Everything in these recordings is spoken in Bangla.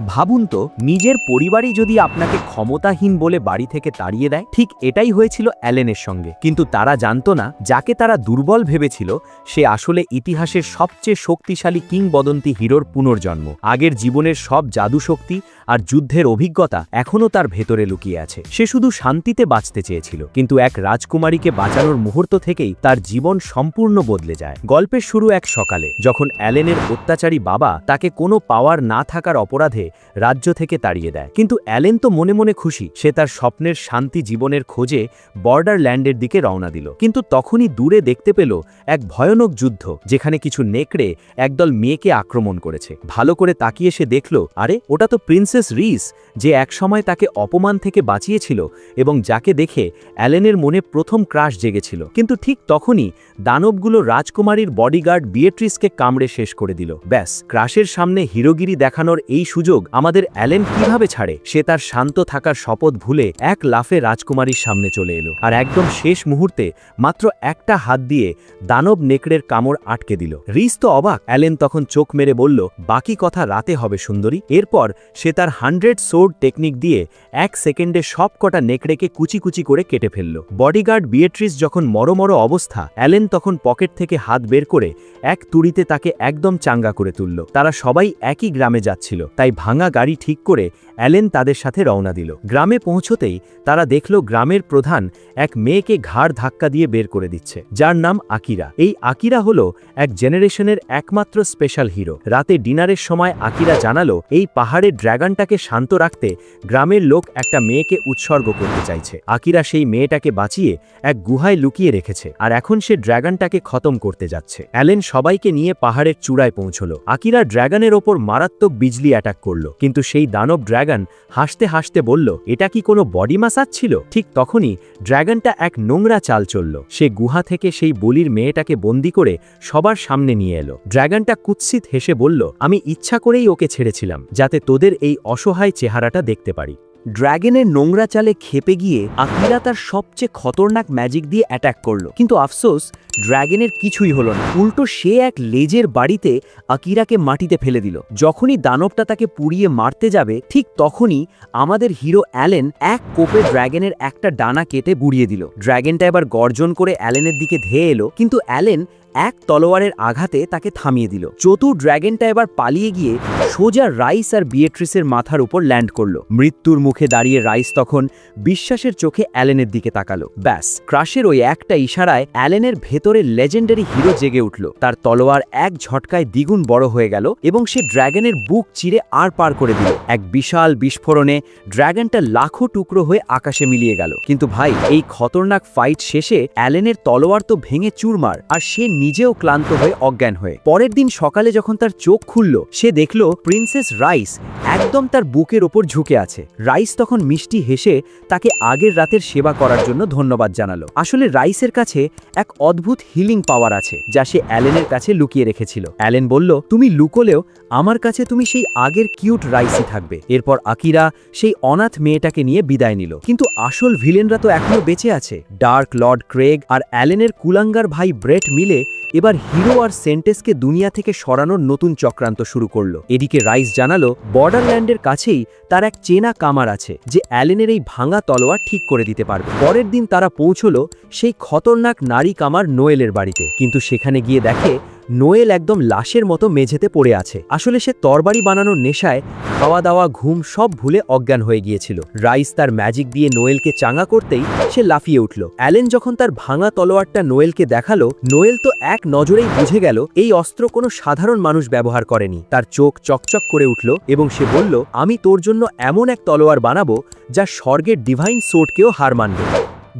ভাবুন তো, নিজের পরিবারই যদি আপনাকে ক্ষমতাহীন বলে বাড়ি থেকে তাড়িয়ে দেয়। ঠিক এটাই হয়েছিল অ্যালেনের সঙ্গে। কিন্তু তারা জানতো না, যাকে তারা দুর্বল ভেবেছিল সে আসলে ইতিহাসের সবচেয়ে শক্তিশালী কিংবদন্তি হিরোর পুনর্জন্ম। আগের জীবনের সব জাদুশক্তি আর যুদ্ধের অভিজ্ঞতা এখনও তার ভেতরে লুকিয়ে আছে। সে শুধু শান্তিতে বাঁচতে চেয়েছিল, কিন্তু এক রাজকুমারীকে বাঁচানোর মুহূর্ত থেকেই তার জীবন সম্পূর্ণ বদলে যায়। গল্পের শুরু এক সকালে, যখন অ্যালেনের অত্যাচারী বাবা তাকে কোনো পাওয়ার না থাকার অপরাধে রাজ্য থেকে তাড়িয়ে দেয়। কিন্তু অ্যালেন তো মনে মনে খুশি। সে তার স্বপ্নের শান্তি জীবনের খোঁজে বর্ডারল্যান্ডের দিকে রওনা দিল। কিন্তু তখনই দূরে দেখতে পেল এক ভয়ানক যুদ্ধ, যেখানে কিছু নেকড়ে একদল মেয়েকে আক্রমণ করেছে। ভালো করে তাকিয়ে সে দেখল, আরে ওটা তো প্রিন্সেস রিস, যে একসময় তাকে অপমান থেকে বাঁচিয়েছিল এবং যাকে দেখে অ্যালেনের মনে প্রথম ক্রাশ জেগেছিল। কিন্তু ঠিক তখনই দানবগুলো রাজকুমারীর বডিগার্ড বিয়েট্রিসকে কামড়ে শেষ করে দিল। ব্যাস, ক্রাশের সামনে হিরোগিরি দেখানোর এই সুযোগ আমাদের অ্যালেন কিভাবে ছাড়ে? সে তার শান্ত থাকার শপথ ভুলে এক লাফে রাজকুমারীর সামনে চলে এলো, আর একদম শেষ মুহূর্তে মাত্র একটা হাত দিয়ে দানব নেকড়ের কামড় আটকে দিল। রিস তো অবাক। অ্যালেন তখন চোখ মেরে বলল, বাকি কথা রাতে হবে সুন্দরী। এরপর সে তার 100 সোর্ড টেকনিক দিয়ে 1 সেকেন্ডে সব কটা নেকড়েকে কুচি কুচি করে কেটে ফেলল। বডিগার্ড বিয়েট্রিস যখন মরমর অবস্থা, অ্যালেন তখন পকেট থেকে হাত বের করে এক তুড়িতে তাকে একদম চাঙ্গা করে তুলল। তারা সবাই একই গ্রামে যাচ্ছিল, তাই ভাঙা গাড়ি ঠিক করে অ্যালেন তাদের সাথে রওনা দিল। গ্রামে পৌঁছতেই তারা দেখল গ্রামের প্রধান এক মেয়েকে ঘাড় ধাক্কা দিয়ে বের করে দিচ্ছে, যার নাম আকিরা। এই আকিরা হলো এক জেনারেশনের একমাত্র স্পেশাল হিরো। রাতে ডিনারের সময় আকিরা জানালো, এই পাহাড়ের ড্র্যাগনটাকে শান্ত রাখতে গ্রামের লোক একটা মেয়েকে উৎসর্গ করতে চাইছে। আকিরা সেই মেয়েটাকে বাঁচিয়ে এক গুহায় লুকিয়ে রেখেছে, আর এখন সে ড্র্যাগনটাকে খতম করতে যাচ্ছে। অ্যালেন সবাইকে নিয়ে পাহাড়ের চূড়ায় পৌঁছল। আকিরা ড্র্যাগনের ওপর মারাত্মক বিজলি অ্যাটাক করল, কিন্তু সেই দানব ড্র্যাগন হাসতে হাসতে বলল, এটা কি কোনো বডি মাসাজ ছিল? ঠিক তখনই ড্র্যাগনটা এক নোংরা চাল চলল। সে গুহা থেকে সেই বলির মেয়েটাকে বন্দি করে সবার সামনে নিয়ে এলো। ড্র্যাগনটা কুৎসিত হেসে বলল, আমি ইচ্ছা করেই ওকে ছেড়েছিলাম, যাতে তোদের এই অসহায় চেহারাটা দেখতে পারি। ড্র্যাগনের নোংরা চালে খেপে গিয়ে আকিরা তার সবচেয়ে খতরনাক ম্যাজিক দিয়ে অ্যাটাক করল। কিন্তু আফসোস, ড্র্যাগনের কিছুই হলো না। উল্টো সে এক লেজের বাড়িতে আকিরাকে মাটিতে ফেলে দিল। যখনই দানবটা তাকে পুড়িয়ে মারতে যাবে, ঠিক তখনই আমাদের হিরো অ্যালেন এক কোপে ড্র্যাগনের একটা ডানা কেটে গুড়িয়ে দিল। ড্র্যাগনটা এবার গর্জন করে অ্যালেনের দিকে ধেয়ে এলো, কিন্তু অ্যালেন এক তলোয়ারের আঘাতে তাকে থামিয়ে দিল। চতুর ড্র্যাগনটা এবার পালিয়ে গিয়ে সোজা রাইস আর বিয়েট্রিসের মাথার উপর ল্যান্ড করল। মৃত্যুর মুখে দাঁড়িয়ে রাইস তখন বিশ্বাসের চোখে অ্যালেনের দিকে তাকালো। ব্যাস, ক্রাশের ওই একটা ইশারায় অ্যালেনের ভেতরে লেজেন্ডারি হিরো জেগে উঠল। তার তলোয়ার এক ঝটকায় দ্বিগুণ বড় হয়ে গেল এবং সে ড্র্যাগনের বুক চিরে আর পার করে দিল। এক বিশাল বিস্ফোরণে ড্র্যাগনটা লাখো টুকরো হয়ে আকাশে মিলিয়ে গেল। কিন্তু ভাই, এই খতরনাক ফাইট শেষে অ্যালেনের তলোয়ার তো ভেঙে চুরমার, আর সে নিজেও ক্লান্ত হয়ে অজ্ঞান হয়ে। পরের দিন সকালে যখন তার চোখ খুলল, সে দেখল প্রিন্সেস রাইস একদম তার বুকের ওপর ঝুঁকে আছে। রাইস তখন মিষ্টি হেসে তাকে আগের রাতের সেবা করার জন্য ধন্যবাদ জানালো। আসলে রাইসের কাছে এক অদ্ভুত হিলিং পাওয়ার আছে, যা সে অ্যালেনের কাছে লুকিয়ে রেখেছিল। অ্যালেন বলল, তুমি লুকোলেও আমার কাছে তুমি সেই আগের কিউট রাইসই থাকবে। এরপর আকিরা সেই অনাথ মেয়েটাকে নিয়ে বিদায় নিল। কিন্তু আসল ভিলেনরা তো এখনো বেঁচে আছে। ডার্ক লর্ড ক্রেগ আর অ্যালেনের কুলাঙ্গার ভাই ব্রেট মিলে এবার হিরো আর সেন্টেসকে দুনিয়া থেকে সরানোর নতুন চক্রান্ত শুরু করলো। এদিকে রাইস জানালো, বর্ডারল্যান্ডের কাছেই তার এক চেনা কামার আছে, যে অ্যালেনের এই ভাঙা তলোয়ার ঠিক করে দিতে পারবে। পরের দিন তারা পৌঁছলো সেই খতরনাক নারী কামার নোয়েলের বাড়িতে। কিন্তু সেখানে গিয়ে দেখে নোয়েল একদম লাশের মতো মেঝেতে পড়ে আছে। আসলে সে তরবারি বানানোর নেশায় খাওয়া দাওয়া ঘুম সব ভুলে অজ্ঞান হয়ে গিয়েছিল। রাইস তার ম্যাজিক দিয়ে নোয়েলকে চাঙ্গা করতেই সে লাফিয়ে উঠল। অ্যালেন যখন তার ভাঙা তলোয়ারটা নোয়েলকে দেখালো, নোয়েল তো এক নজরেই বুঝে গেল এই অস্ত্র কোনো সাধারণ মানুষ ব্যবহার করেনি। তার চোখ চকচক করে উঠল এবং সে বলল, আমি তোর জন্য এমন এক তলোয়ার বানাবো যা স্বর্গের ডিভাইন সোর্ডকেও হার মানবে।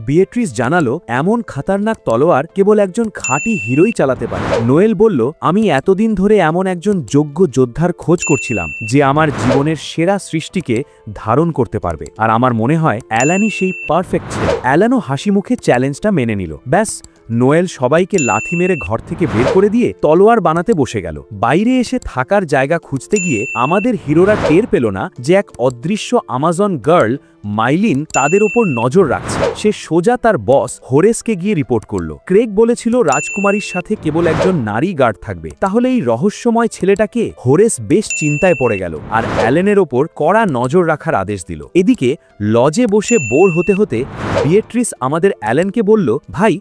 বিয়েট্রিস জানালো, এমন খাতারনাক তলোয়ার কেবল একজন খাঁটি হিরোই চালাতে পারে। নোয়েল বলল, আমি এতদিন ধরে এমন একজন যোগ্য যোদ্ধার খোঁজ করছিলাম, যে আমার জীবনের সেরা সৃষ্টিকে ধারণ করতে পারবে, আর আমার মনে হয় অ্যালানই সেই পারফেক্ট ছিল। অ্যালানও হাসি মুখে চ্যালেঞ্জটা মেনে নিল। ব্যাস, নোয়েল সবাইকে লাথি মেরে ঘর থেকে বের করে দিয়ে তলোয়ার বানাতে বসে গেল। বাইরে এসে থাকার জায়গা খুঁজতে গিয়ে আমাদের হিরোরা টের পেল না যে এক অদৃশ্য আমাজন গার্ল মাইলিন তাদের ওপর নজর রাখছে। সে সোজা তার বস হোরেসকে গিয়ে রিপোর্ট করলো। ক্রেগ বলেছিল রাজকুমারীর সাথে কেবল একজন নারী গার্ড থাকবে। তাহলে এই রহস্যময় ছেলেটাকে? হোরেস বেশ চিন্তায় পড়ে গেল আর অ্যালেনের ওপর কড়া নজর রাখার আদেশ দিল। এদিকে লজে বসে বোর হতে হতে বিয়েট্রিস আমাদের অ্যালেনকে বলল, ভাই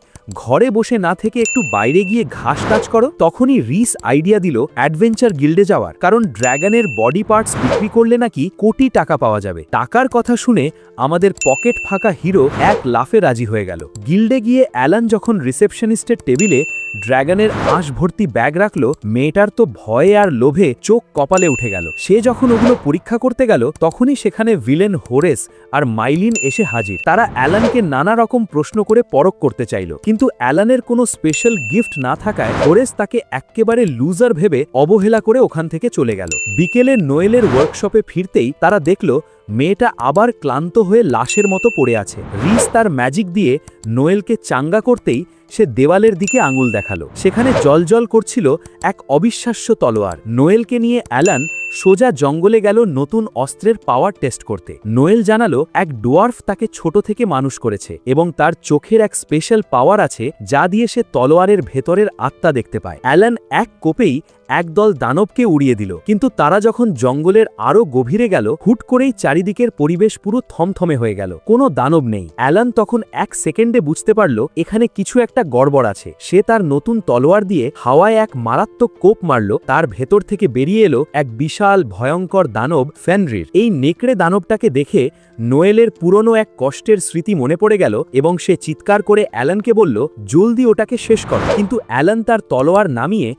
ঘরে বসে না থেকে একটু বাইরে গিয়ে ঘাস টাচ করো। তখনই রিস আইডিয়া দিল অ্যাডভেঞ্চার গিল্ডে যাওয়ার, কারণ ড্র্যাগনের বডি পার্টস বিক্রি করলে নাকি কোটি টাকা পাওয়া যাবে। টাকার কথা শুনে আমাদের পকেট ফাঁকা হিরো এক লাফে রাজি হয়ে গেল। গিল্ডে গিয়ে অ্যালান যখন রিসেপশনিস্টের টেবিলে ড্র্যাগনের আঁশ ভর্তি ব্যাগ রাখল, মেয়েটার তো ভয়ে আর লোভে চোখ কপালে উঠে গেল। সে যখন ওগুলো পরীক্ষা করতে গেল তখনই সেখানে ভিলেন হোরেস আর মাইলিন এসে হাজির। তারা অ্যালানকে নানা রকম প্রশ্ন করে পরখ করতে চাইল, কিন্তু অ্যালানের কোনো স্পেশাল গিফট না থাকায় হোরেস তাকে এক্কেবারে লুজার ভেবে অবহেলা করে ওখান থেকে চলে গেল। বিকেলে নোয়েলের ওয়ার্কশপে ফিরতেই তারা দেখল মেয়েটা আবার ক্লান্ত হয়ে লাশের মতো পড়ে আছে। রিস তার ম্যাজিক দিয়ে নোয়েলকে চাঙ্গা করতেই সে দেওয়ালের দিকে আঙুল দেখালো। সেখানে জলজল করছিল এক অবিশ্বাস্য তলোয়ার। নোয়েলকে নিয়ে অ্যালান সোজা জঙ্গলে গেল নতুন অস্ত্রের পাওয়ার টেস্ট করতে। নোয়েল জানালো এক ডোয়ার্ফ তাকে ছোট থেকে মানুষ করেছে এবং তার চোখের এক স্পেশাল পাওয়ার আছে যা দিয়ে সে তলোয়ারের ভেতরের আত্মা দেখতে পায়। অ্যালান এক কোপেই একদল দানবকে উড়িয়ে দিল, কিন্তু তারা যখন জঙ্গলের আরো গভীরে গেল হুট করেই চারিদিকের পরিবেশ পুরো থমথমে হয়ে গেল। কোনো দানব নেই। অ্যালান তখন এক সেকেন্ডে বুঝতে পারল এখানে কিছু একটা গড়বড় আছে। সে তার নতুন তলোয়ার দিয়ে হাওয়ায় এক মারাত্মক কোপ মারল। তার ভেতর থেকে বেরিয়ে এলো এক বিশাল ভয়ঙ্কর দানব ফেনরির। এই নেকড়ে দানবটাকে দেখে নোয়েলের পুরনো এক কষ্টের স্মৃতি মনে পড়ে গেল এবং সে চিৎকার করে অ্যালানকে বলল, জলদি ওটাকে শেষ কর। কিন্তু অ্যালান তার তলোয়ার নামিয়ে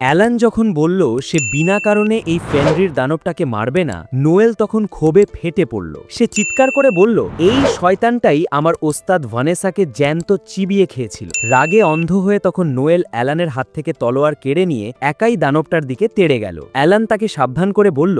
অ্যালান যখন বলল সে বিনা কারণে এই ফেনরির দানবটাকে মারবে না, নোয়েল তখন ক্ষোভে ফেটে পড়ল। সে চিৎকার করে বলল, এই শয়তানটাই আমার ওস্তাদ ভানেসাকে জ্যান্ত চিবিয়ে খেয়েছিল। রাগে অন্ধ হয়ে তখন নোয়েল অ্যালানের হাত থেকে তলোয়ার কেড়ে নিয়ে একাই দানবটার দিকে তেড়ে গেল। অ্যালান তাকে সাবধান করে বলল,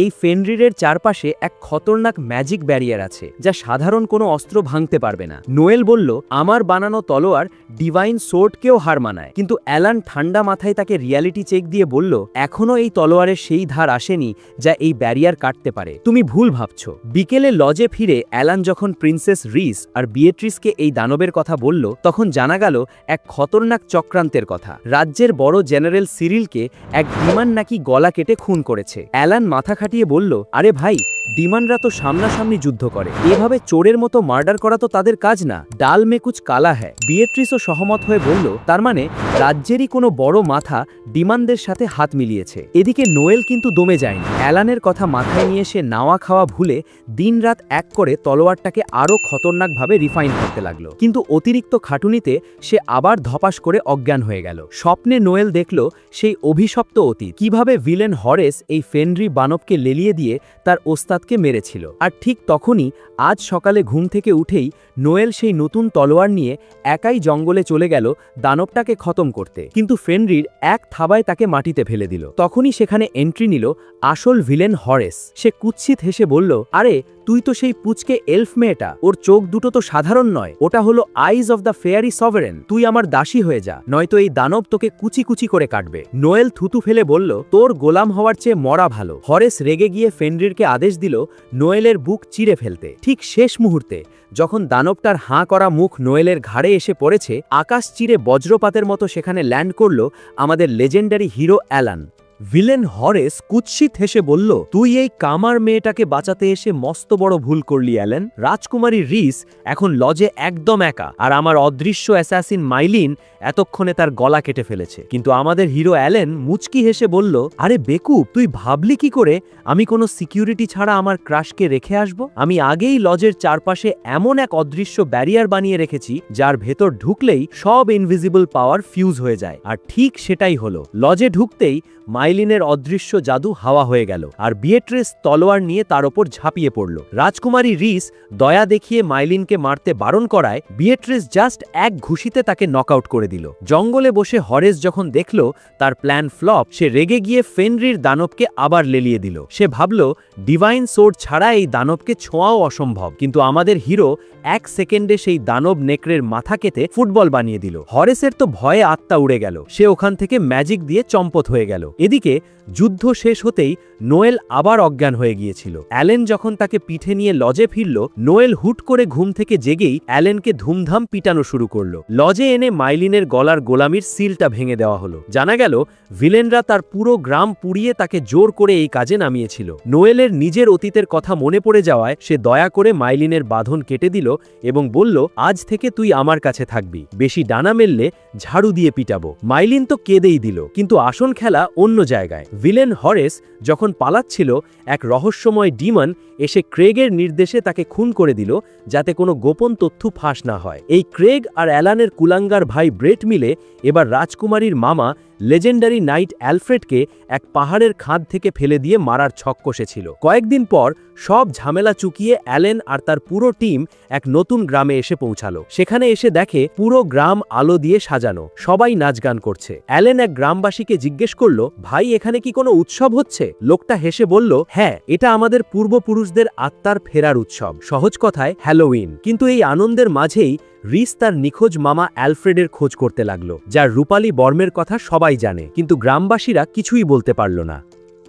এই ফেনরিরের চারপাশে এক খতরনাক ম্যাজিক ব্যারিয়ার আছে যা সাধারণ কোনো অস্ত্র ভাঙতে পারবে না। নোয়েল বলল, আমার বানানো তলোয়ার ডিভাইন সোর্ডকেও হার মানায়। কিন্তু অ্যালান ঠান্ডা মাথায় তাকে রিয়ালিটি চেক দিয়ে বলল, এখনো এই তলোয়ারের সেই ধার আসেনি যা এই ব্যারিয়ার কাটতে পারে। তুমি ভুল ভাবছো। বিকেলে লজে ফিরে অ্যালান যখন প্রিন্সেস রিস আর বিয়েট্রিসকে এই দানবের কথা বলল তখন জানা গেল এক খতরনাক চক্রান্তের কথা। রাজ্যের বড় জেনারেল সিরিলকে এক ডিমান নাকি গলা কেটে খুন করেছে। অ্যালান মাথা খাটিয়ে বলল, আরে ভাই, ডিমানরা তো সামনাসামনি যুদ্ধ করে, এভাবে চোরের মতো মার্ডার করা তো তাদের কাজ না। ডাল মে কুচ কালা হ্যায়। বিয়েট্রিসও সহমত হয়ে বলল, তার মানে রাজ্যেরই কোনো বড় মাথা ডিমানদের সাথে হাত মিলিয়েছে। এদিকে নোয়েল কিন্তু দমে যায়নি। অ্যালানের কথা মাথায় নিয়ে সে নাওয়া খাওয়া ভুলে দিনরাত এক করে তলোয়ারটাকে আরও খতরনাকভাবে রিফাইন করতে লাগলো। কিন্তু অতিরিক্ত খাটুনিতে সে আবার ধপাস করে অজ্ঞান হয়ে গেল। স্বপ্নে নোয়েল দেখল সেই অভিশপ্ত অতীত, কিভাবে ভিলেন হরেস এই ফেনরি বানবকে লেলিয়ে দিয়ে তার ওস্তাদকে মেরেছিল। আর ঠিক তখনই আজ সকালে ঘুম থেকে উঠেই নোয়েল সেই নতুন তলোয়ার নিয়ে একাই জঙ্গলে চলে গেল দানবটাকে খতম করতে। কিন্তু ফেনরির এক থাবায় তাকে মাটিতে ফেলে দিল। তখনই সেখানে এন্ট্রি নিল আসল ভিলেন হরেস। সে কুৎসিত হেসে বলল, আরে তুই তো সেই পুচকে এলফ মেয়েটা, ওর চোখ দুটো তো সাধারণ নয়, ওটা হলো আইজ অফ দ্য ফেয়ারি সভারেন। তুই আমার দাসী হয়ে যা, নয়তো এই দানব তোকে কুচি কুচি করে কাটবে। নোয়েল থুতু ফেলে বলল, তোর গোলাম হওয়ার চেয়ে মরা ভালো। হরেস রেগে গিয়ে ফেনরিরকে আদেশ দিল নোয়েলের বুক চিরে ফেলতে। ঠিক শেষ মুহূর্তে যখন দানবটার হাঁ করা মুখ নোয়েলের ঘাড়ে এসে পড়েছে, আকাশ চিরে বজ্রপাতের মতো সেখানে ল্যান্ড করল আমাদের লেজেন্ডারি হিরো অ্যালান। ভিলেন হরেস কুৎসিত হেসে বলল, তুই এই কামার মেয়েটাকে বাঁচাতে এসে মস্ত বড় ভুল করলি অ্যালেন। রাজকুমারী রিস এখন লজে একদম একা, আর আমার অদৃশ্য অ্যাসাসিন মাইলিন এতক্ষণে তার গলা কেটে ফেলেছে। কিন্তু আমাদের হিরো অ্যালেন মুচকি হেসে বলল, আরে বেকুব, তুই ভাবলি কি করে আমি কোনো সিকিউরিটি ছাড়া আমার ক্রাশকে রেখে আসব? আমি আগেই লজের চারপাশে এমন এক অদৃশ্য ব্যারিয়ার বানিয়ে রেখেছি যার ভেতর ঢুকলেই সব ইনভিজিবল পাওয়ার ফিউজ হয়ে যায়। আর ঠিক সেটাই হলো। লজে ঢুকতেই মাইলিনের অদৃশ্য জাদু হাওয়া হয়ে গেল আর বিয়েট্রিস তলোয়ার নিয়ে তার ওপর ঝাঁপিয়ে পড়ল। রাজকুমারী রিস দয়া দেখিয়ে মাইলিনকে মারতে বারণ করায় বিয়েট্রিস জাস্ট এক ঘুষিতে তাকে নকআউট করে দিল। জঙ্গলে বসে হরেস যখন দেখল তার প্ল্যান ফ্লপ, সে রেগে গিয়ে ফেনরির দানবকে আবার লেলিয়ে দিল। সে ভাবল ডিভাইন সোর্ড ছাড়া এই দানবকে ছোঁয়াও অসম্ভব, কিন্তু আমাদের হিরো 1 সেকেন্ডে সেই দানব নেকড়ের মাথা কেটে ফুটবল বানিয়ে দিল। হরেসের তো ভয়ে আত্মা উড়ে গেল, সে ওখান থেকে ম্যাজিক দিয়ে চম্পট হয়ে গেল। এদিকে যুদ্ধ শেষ হতেই নোয়েল আবার অজ্ঞান হয়ে গিয়েছিল। অ্যালেন যখন তাকে পিঠে নিয়ে লজে ফিরল, নোয়েল হুট করে ঘুম থেকে জেগেই অ্যালেনকে ধুমধাম পিটানো শুরু করলো। লজে এনে মাইলিনের গলার গোলামির সিলটা ভেঙে দেওয়া হলো। জানা গেল ভিলেনরা তার পুরো গ্রাম পুড়িয়ে তাকে জোর করে এই কাজে নামিয়েছিল। নোয়েলের নিজের অতীতের কথা মনে পড়ে যাওয়ায় সে দয়া করে মাইলিনের বাঁধন কেটে দিল এবং বলল, আজ থেকে তুই আমার কাছে থাকবি, বেশি ডানা মেললে ঝাড়ু দিয়ে পিটাবো। মাইলিন তো কেঁদেই দিল, কিন্তু আসল খেলা অন্য জায়গায়। ভিলেন হরেস যখন পালাচ্ছিল, এক রহস্যময় ডিমন এসে ক্রেগের নির্দেশে তাকে খুন করে দিল, যাতে কোনো গোপন তথ্য ফাঁস না হয়। এই ক্রেগ আর অ্যালানের কুলাঙ্গার ভাই ব্রেট মিলে এবার রাজকুমারীর মামা লেজেন্ডারি নাইট অ্যালফ্রেডকে এক পাহাড়ের খাদ থেকে ফেলে দিয়ে মারার ছক কষেছিল। কয়েকদিন পর সব ঝামেলা চুকিয়ে অ্যালেন আর তার পুরো টিম এক নতুন গ্রামে এসে পৌঁছালো। সেখানে এসে দেখে পুরো গ্রাম আলো দিয়ে সাজানো, সবাই নাচ গান করছে। অ্যালেন এক গ্রামবাসীকে জিজ্ঞেস করল, ভাই এখানে কি কোনো উৎসব হচ্ছে? লোকটা হেসে বলল, হ্যাঁ, এটা আমাদের পূর্বপুরুষদের আত্মার ফেরার উৎসব, সহজ কথায় হ্যালোউইন। কিন্তু এই আনন্দের মাঝেই রিস তার নিখোঁজ মামা অ্যালফ্রেডের খোঁজ করতে লাগল, যার রূপালী বর্মের কথা সবাই জানে, কিন্তু গ্রামবাসীরা কিছুই বলতে পারল না।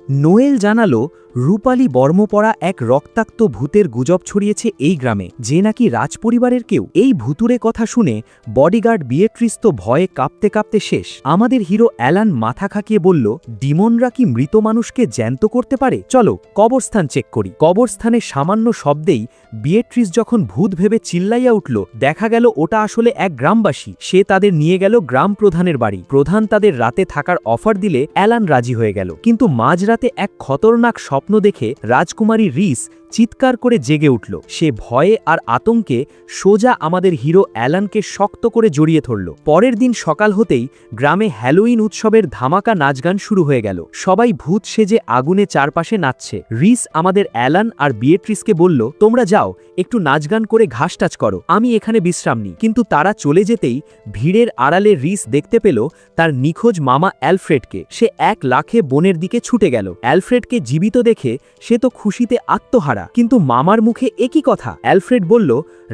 নোয়েল জানালো রূপালী বর্ম পরা এক রক্তাক্ত ভূতের গুজব ছড়িয়েছে এই গ্রামে, যে নাকি রাজপরিবারের কেউ। এই ভুতুরে কথা শুনে বডিগার্ড বিয়েট্রিস তো ভয়ে কাঁপতে কাঁপতে শেষ। আমাদের হিরো অ্যালান মাথা খাকিয়ে বলল, ডিমনরা কি মৃত মানুষকে জ্যান্ত করতে পারে? চলো কবরস্থান চেক করি। কবরস্থানে সামান্য শব্দেই বিয়েট্রিস যখন ভূত ভেবে চিল্লাইয়া উঠল, দেখা গেল ওটা আসলে এক গ্রামবাসী। সে তাদের নিয়ে গেল গ্রাম প্রধানের বাড়ি। প্রধান তাদের রাতে থাকার অফার দিলে অ্যালান রাজি হয়ে গেল, কিন্তু মাঝরাতে এক খতরনাক স্বপ্ন দেখে রাজকুমারী রিস চিৎকার করে জেগে উঠল। সে ভয়ে আর আতঙ্কে সোজা আমাদের হিরো অ্যালানকে শক্ত করে জড়িয়ে ধরল। পরের দিন সকাল হতেই গ্রামে হ্যালোইন উৎসবের ধামাকা নাচগান শুরু হয়ে গেল। সবাই ভূত সেজে আগুনে চারপাশে নাচছে। রিস আমাদের অ্যালান আর বিয়েট্রিসকে বলল, তোমরা যাও একটু নাচগান করে ঘাস টাচ করো, আমি এখানে বিশ্রাম নিই। কিন্তু তারা চলে যেতেই ভিড়ের আড়ালে রিস দেখতে পেল তার নিখোঁজ মামা অ্যালফ্রেডকে। সে এক লাখে বনের দিকে ছুটে গেল। অ্যালফ্রেডকে জীবিত দেখে সে তো খুশিতে আত্মহারা, কিন্তু মামার মুখে একই কথা। অ্যালফ্রেড বলল,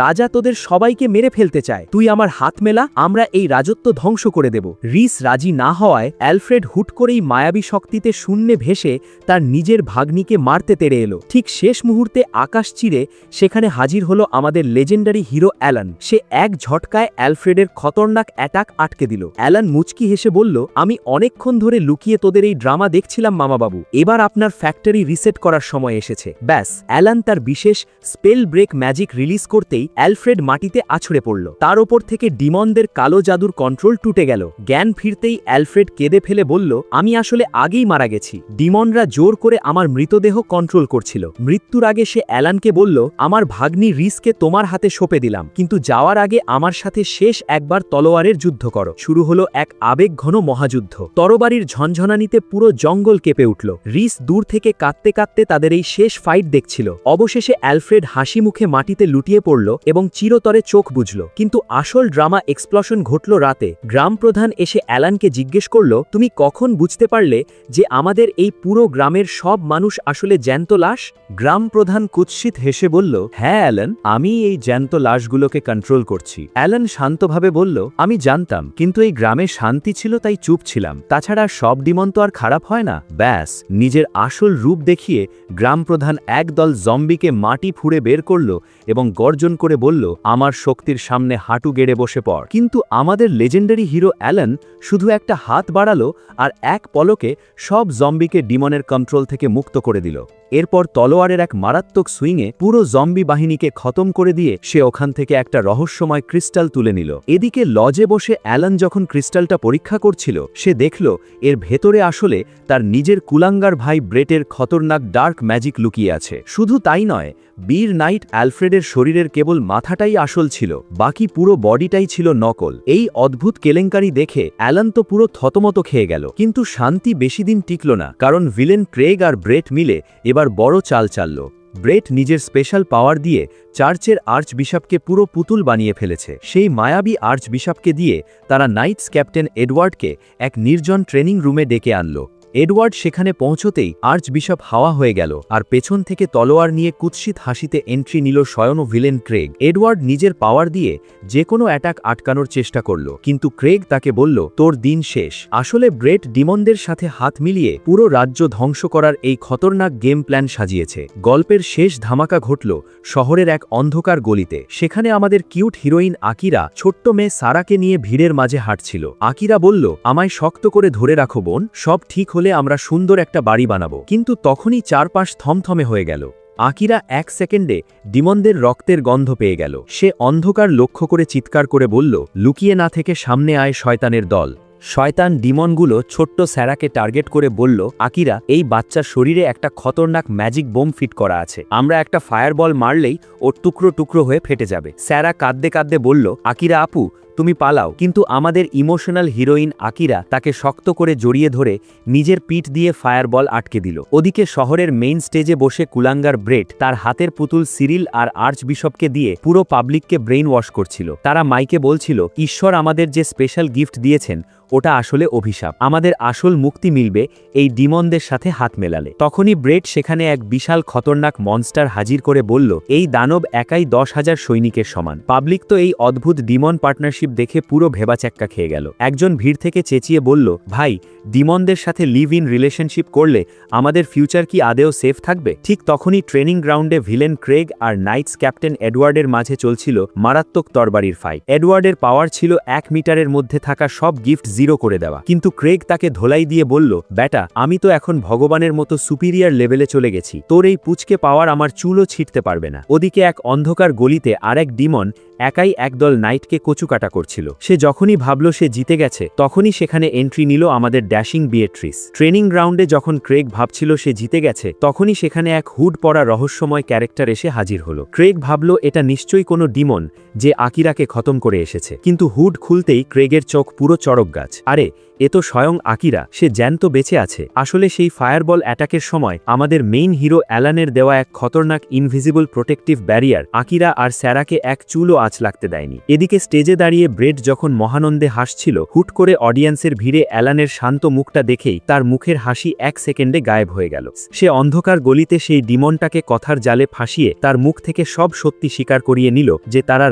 রাজা তোদের সবাইকে মেরে ফেলতে চায়, তুই আমার হাত মেলা, আমরা এই রাজত্ব ধ্বংস করে দেব। রিস রাজি না হওয়ায় অ্যালফ্রেড হুট করেই মায়াবী শক্তিতে শূন্যে ভেসে তার নিজের ভাগ্নিকে মারতে তেড়ে এলো। ঠিক শেষ মুহূর্তে আকাশ চিরে সেখানে হাজির হলো আমাদের লেজেন্ডারি হিরো অ্যালান। সে এক ঝটকায় অ্যালফ্রেডের খতরনাক অ্যাটাক আটকে দিল। অ্যালান মুচকি হেসে বলল, আমি অনেকক্ষণ ধরে লুকিয়ে তোদের এই ড্রামা দেখছিলাম মামাবাবু, এবার আপনার ফ্যাক্টরি রিসেট করার সময় এসেছে। ব্যাস, অ্যালান তার বিশেষ স্পেল ব্রেক ম্যাজিক রিলিজ করতেই অ্যালফ্রেড মাটিতে আছড়ে পড়ল। তার ওপর থেকে ডিমনদের কালো জাদুর কন্ট্রোল টুটে গেল। জ্ঞান ফিরতেই অ্যালফ্রেড কেঁদে ফেলে বলল, আমি আসলে আগেই মারা গেছি, ডিমনরা জোর করে আমার মৃতদেহ কন্ট্রোল করছিল। মৃত্যুর আগে সে অ্যালানকে বলল, আমার ভাগ্নি রিসকে তোমার হাতে সঁপে দিলাম, কিন্তু যাওয়ার আগে আমার সাথে শেষ একবার তলোয়ারের যুদ্ধ করো। শুরু হলো এক আবেগঘন মহাযুদ্ধ। তরবারির ঝনঝনানিতে পুরো জঙ্গল কেঁপে উঠল। রিস দূর থেকে কাঁদতে কাঁদতে তাদের এই শেষ ফাইট দেখছিল। অবশেষে অ্যালফ্রেড হাসি মুখে মাটিতে লুটিয়ে পড়ল এবং চিরতরে চোখ বুঝল। কিন্তু আসল ড্রামা এক্সপ্লোশন ঘটল রাতে। গ্রাম প্রধান এসে অ্যালানকে জিজ্ঞেস করল, তুমি কখন বুঝতে পারলে যে আমাদের এই পুরো গ্রামের সব মানুষ আসলে জ্যান্ত লাশ? গ্রাম প্রধান কুৎসিত হেসে বলল, হ্যাঁ অ্যালান, আমি এই জ্যান্ত লাশগুলোকে কন্ট্রোল করছি। অ্যালান শান্তভাবে বলল, আমি জানতাম, কিন্তু এই গ্রামে শান্তি ছিল তাই চুপ ছিলাম। তাছাড়া সব ডিমন তো আর খারাপ হয় না। ব্যাস, নিজের আসল রূপ দেখিয়ে গ্রাম প্রধান একদল জম্বিকে মাটি ফুঁড়ে বের করল এবং গর্জন করে বলল, আমার শক্তির সামনে হাঁটু গেড়ে বসে পড়। কিন্তু আমাদের লেজেন্ডারি হিরো অ্যালান শুধু একটা হাত বাড়ালো আর এক পলকে সব জম্বিকে ডিমনের কন্ট্রোল থেকে মুক্ত করে দিল। এরপর তলোয়ারের এক মারাত্মক সুইংয়ে পুরো জম্বি বাহিনীকে খতম করে দিয়ে সে ওখান থেকে একটা রহস্যময় ক্রিস্টাল তুলে নিল। এদিকে লজে বসে অ্যালান যখন ক্রিস্টালটা পরীক্ষা করছিল, সে দেখল এর ভেতরে আসলে তার নিজের কুলাঙ্গার ভাই ব্রেটের খতরনাক ডার্ক ম্যাজিক লুকিয়ে আছে। শুধু তাই নয়, বীর নাইট অ্যালফ্রেডের শরীরের কেবল কেবল মাথাটাই আসল ছিল, বাকি পুরো বডিটাই ছিল নকল। এই অদ্ভুত কেলেঙ্কারি দেখে অ্যালান তো পুরো থতমত খেয়ে গেল। কিন্তু শান্তি বেশি দিন টিকল না, কারণ ভিলেন ক্রেগ আর ব্রেট মিলে এবার বড় চাল চালল। ব্রেট নিজের স্পেশাল পাওয়ার দিয়ে চার্চের আর্চ বিশপকে পুরো পুতুল বানিয়ে ফেলেছে। সেই মায়াবী আর্চ বিশপকে দিয়ে তারা নাইটস ক্যাপ্টেন এডওয়ার্ডকে এক নির্জন ট্রেনিং রুমে ডেকে আনল। এডওয়ার্ড সেখানে পৌঁছতেই আর্চ বিশপ হাওয়া হয়ে গেল, আর পেছন থেকে তলোয়ার নিয়ে কুৎসিত হাসিতে এন্ট্রি নিল স্বয়ং ভিলেন ক্রেগ। এডওয়ার্ড নিজের পাওয়ার দিয়ে যে কোনো অ্যাটাক আটকানোর চেষ্টা করল, কিন্তু ক্রেগ তাকে বলল, তোর দিন শেষ। আসলে ব্রেট ডিমনদের সাথে হাত মিলিয়ে পুরো রাজ্য ধ্বংস করার এই খতরনাক গেম প্ল্যান সাজিয়েছে। গল্পের শেষ ধামাকা ঘটল শহরের এক অন্ধকার গলিতে। সেখানে আমাদের কিউট হিরোইন আকিরা ছোট্ট মেয়ে সারাকে নিয়ে ভিড়ের মাঝে হাঁটছিল। আকিরা বলল, আমায় শক্ত করে ধরে রাখো বোন, সব ঠিক হলে আমরা সুন্দর একটা বাড়ি বানাবো। কিন্তু তখনই চারপাশ থমথমে হয়ে গেল। আকিরা এক সেকেন্ডে ডিমনদের রক্তের গন্ধ পেয়ে গেল। সে অন্ধকার লক্ষ্য করে চিৎকার করে বলল, লুকিয়ে না থেকে সামনে আয় শয়তানের দল। শয়তান ডিমনগুলো ছোট্ট স্যারাকে টার্গেট করে বলল, আকিরা, এই বাচ্চার শরীরে একটা খতরনাক ম্যাজিক বোম ফিট করা আছে, আমরা একটা ফায়ারবল মারলেই ওর টুকরো টুকরো হয়ে ফেটে যাবে। স্যারা কাঁদতে কাঁদতে বলল, আকিরা আপু, তুমি পালাও। কিন্তু আমাদের ইমোশনাল হিরোইন আকিরা তাকে শক্ত করে জড়িয়ে ধরে নিজের পিঠ দিয়ে ফায়ারবল আটকে দিল। ওদিকে শহরের মেইন স্টেজে বসে কুলাঙ্গার ব্রেট তার হাতের পুতুল সিরিল আর আর্চ বিশপকে দিয়ে পুরো পাবলিককে ব্রেইন ওয়াশ করছিল। তারা মাইকে বলছিল, ঈশ্বর আমাদের যে স্পেশাল গিফট দিয়েছেন ওটা আসলে অভিশাপ, আমাদের আসল মুক্তি মিলবে এই ডিমনদের সাথে হাত মেলালে। তখনই ব্রেট সেখানে এক বিশাল খতরনাক মনস্টার হাজির করে বলল, এই দানব একাই 10,000 সৈনিকের সমান। পাবলিক তো এই অদ্ভুত ডিমন পার্টনারশিপ দেখে পুরো ভেবাচ্যাক্কা খেয়ে গেল। একজন ভিড় থেকে চেঁচিয়ে বলল, ভাই, ডিমনদের সাথে লিভ ইন রিলেশনশিপ করলে আমাদের ফিউচার কি আদেও সেফ থাকবে? ঠিক তখনই ট্রেনিং গ্রাউন্ডে ভিলেন ক্রেগ আর নাইটস ক্যাপ্টেন এডওয়ার্ডের মাঝে চলছিল মারাত্মক তরবারির ফাইট। এডওয়ার্ডের পাওয়ার ছিল 1 মিটারের মধ্যে থাকা সব গিফট জিরো করে দেওয়া, কিন্তু ক্রেগ তাকে ধোলাই দিয়ে বলল, ব্যাটা, আমি তো এখন ভগবানের মতো সুপিরিয়ার লেভেলে চলে গেছি, তোর এই পুচকে পাওয়ার আমার চুলও ছিটতে পারবে না। ওদিকে এক অন্ধকার গলিতে আরেক ডিমন একাই একদল নাইটকে কচুকাটা করছিল। সে যখনই ভাবল সে জিতে গেছে, তখনই সেখানে এন্ট্রি নিল আমাদের ড্যাশিং বিয়েট্রিস। ট্রেনিং গ্রাউন্ডে যখন ক্রেগ ভাবছিল সে জিতে গেছে, তখনই সেখানে এক হুড পরা রহস্যময় ক্যারেক্টার এসে হাজির হলো। ক্রেগ ভাবল এটা নিশ্চয়ই কোনো ডিমন যে আকিরাকে খতম করে এসেছে, কিন্তু হুড খুলতেই ক্রেগের চোখ পুরো চড়ক গাছ। আরে, এ তো স্বয়ং আকিরা, সে জ্যান্ত বেঁচে আছে। আসলে সেই ফায়ারবল অ্যাটাকের সময় আমাদের মেইন হিরো অ্যালানের দেওয়া এক খতরনাক ইনভিজিবল প্রোটেক্টিভ ব্যারিয়ার আকিরা আর স্যারাকে এক চুলও আঁচ লাগতে দেয়নি। এদিকে স্টেজে দাঁড়িয়ে ব্রেট যখন মহানন্দে হাসছিল, হুট করে অডিয়েন্সের ভিড়ে অ্যালানের শান্ত মুখটা দেখেই তার মুখের হাসি 1 সেকেন্ডে গায়েব হয়ে গেল। সে অন্ধকার গলিতে সেই ডিমনটাকে কথার জালে ফাঁসিয়ে তার মুখ থেকে সব সত্যি স্বীকার করিয়ে নিল যে তারা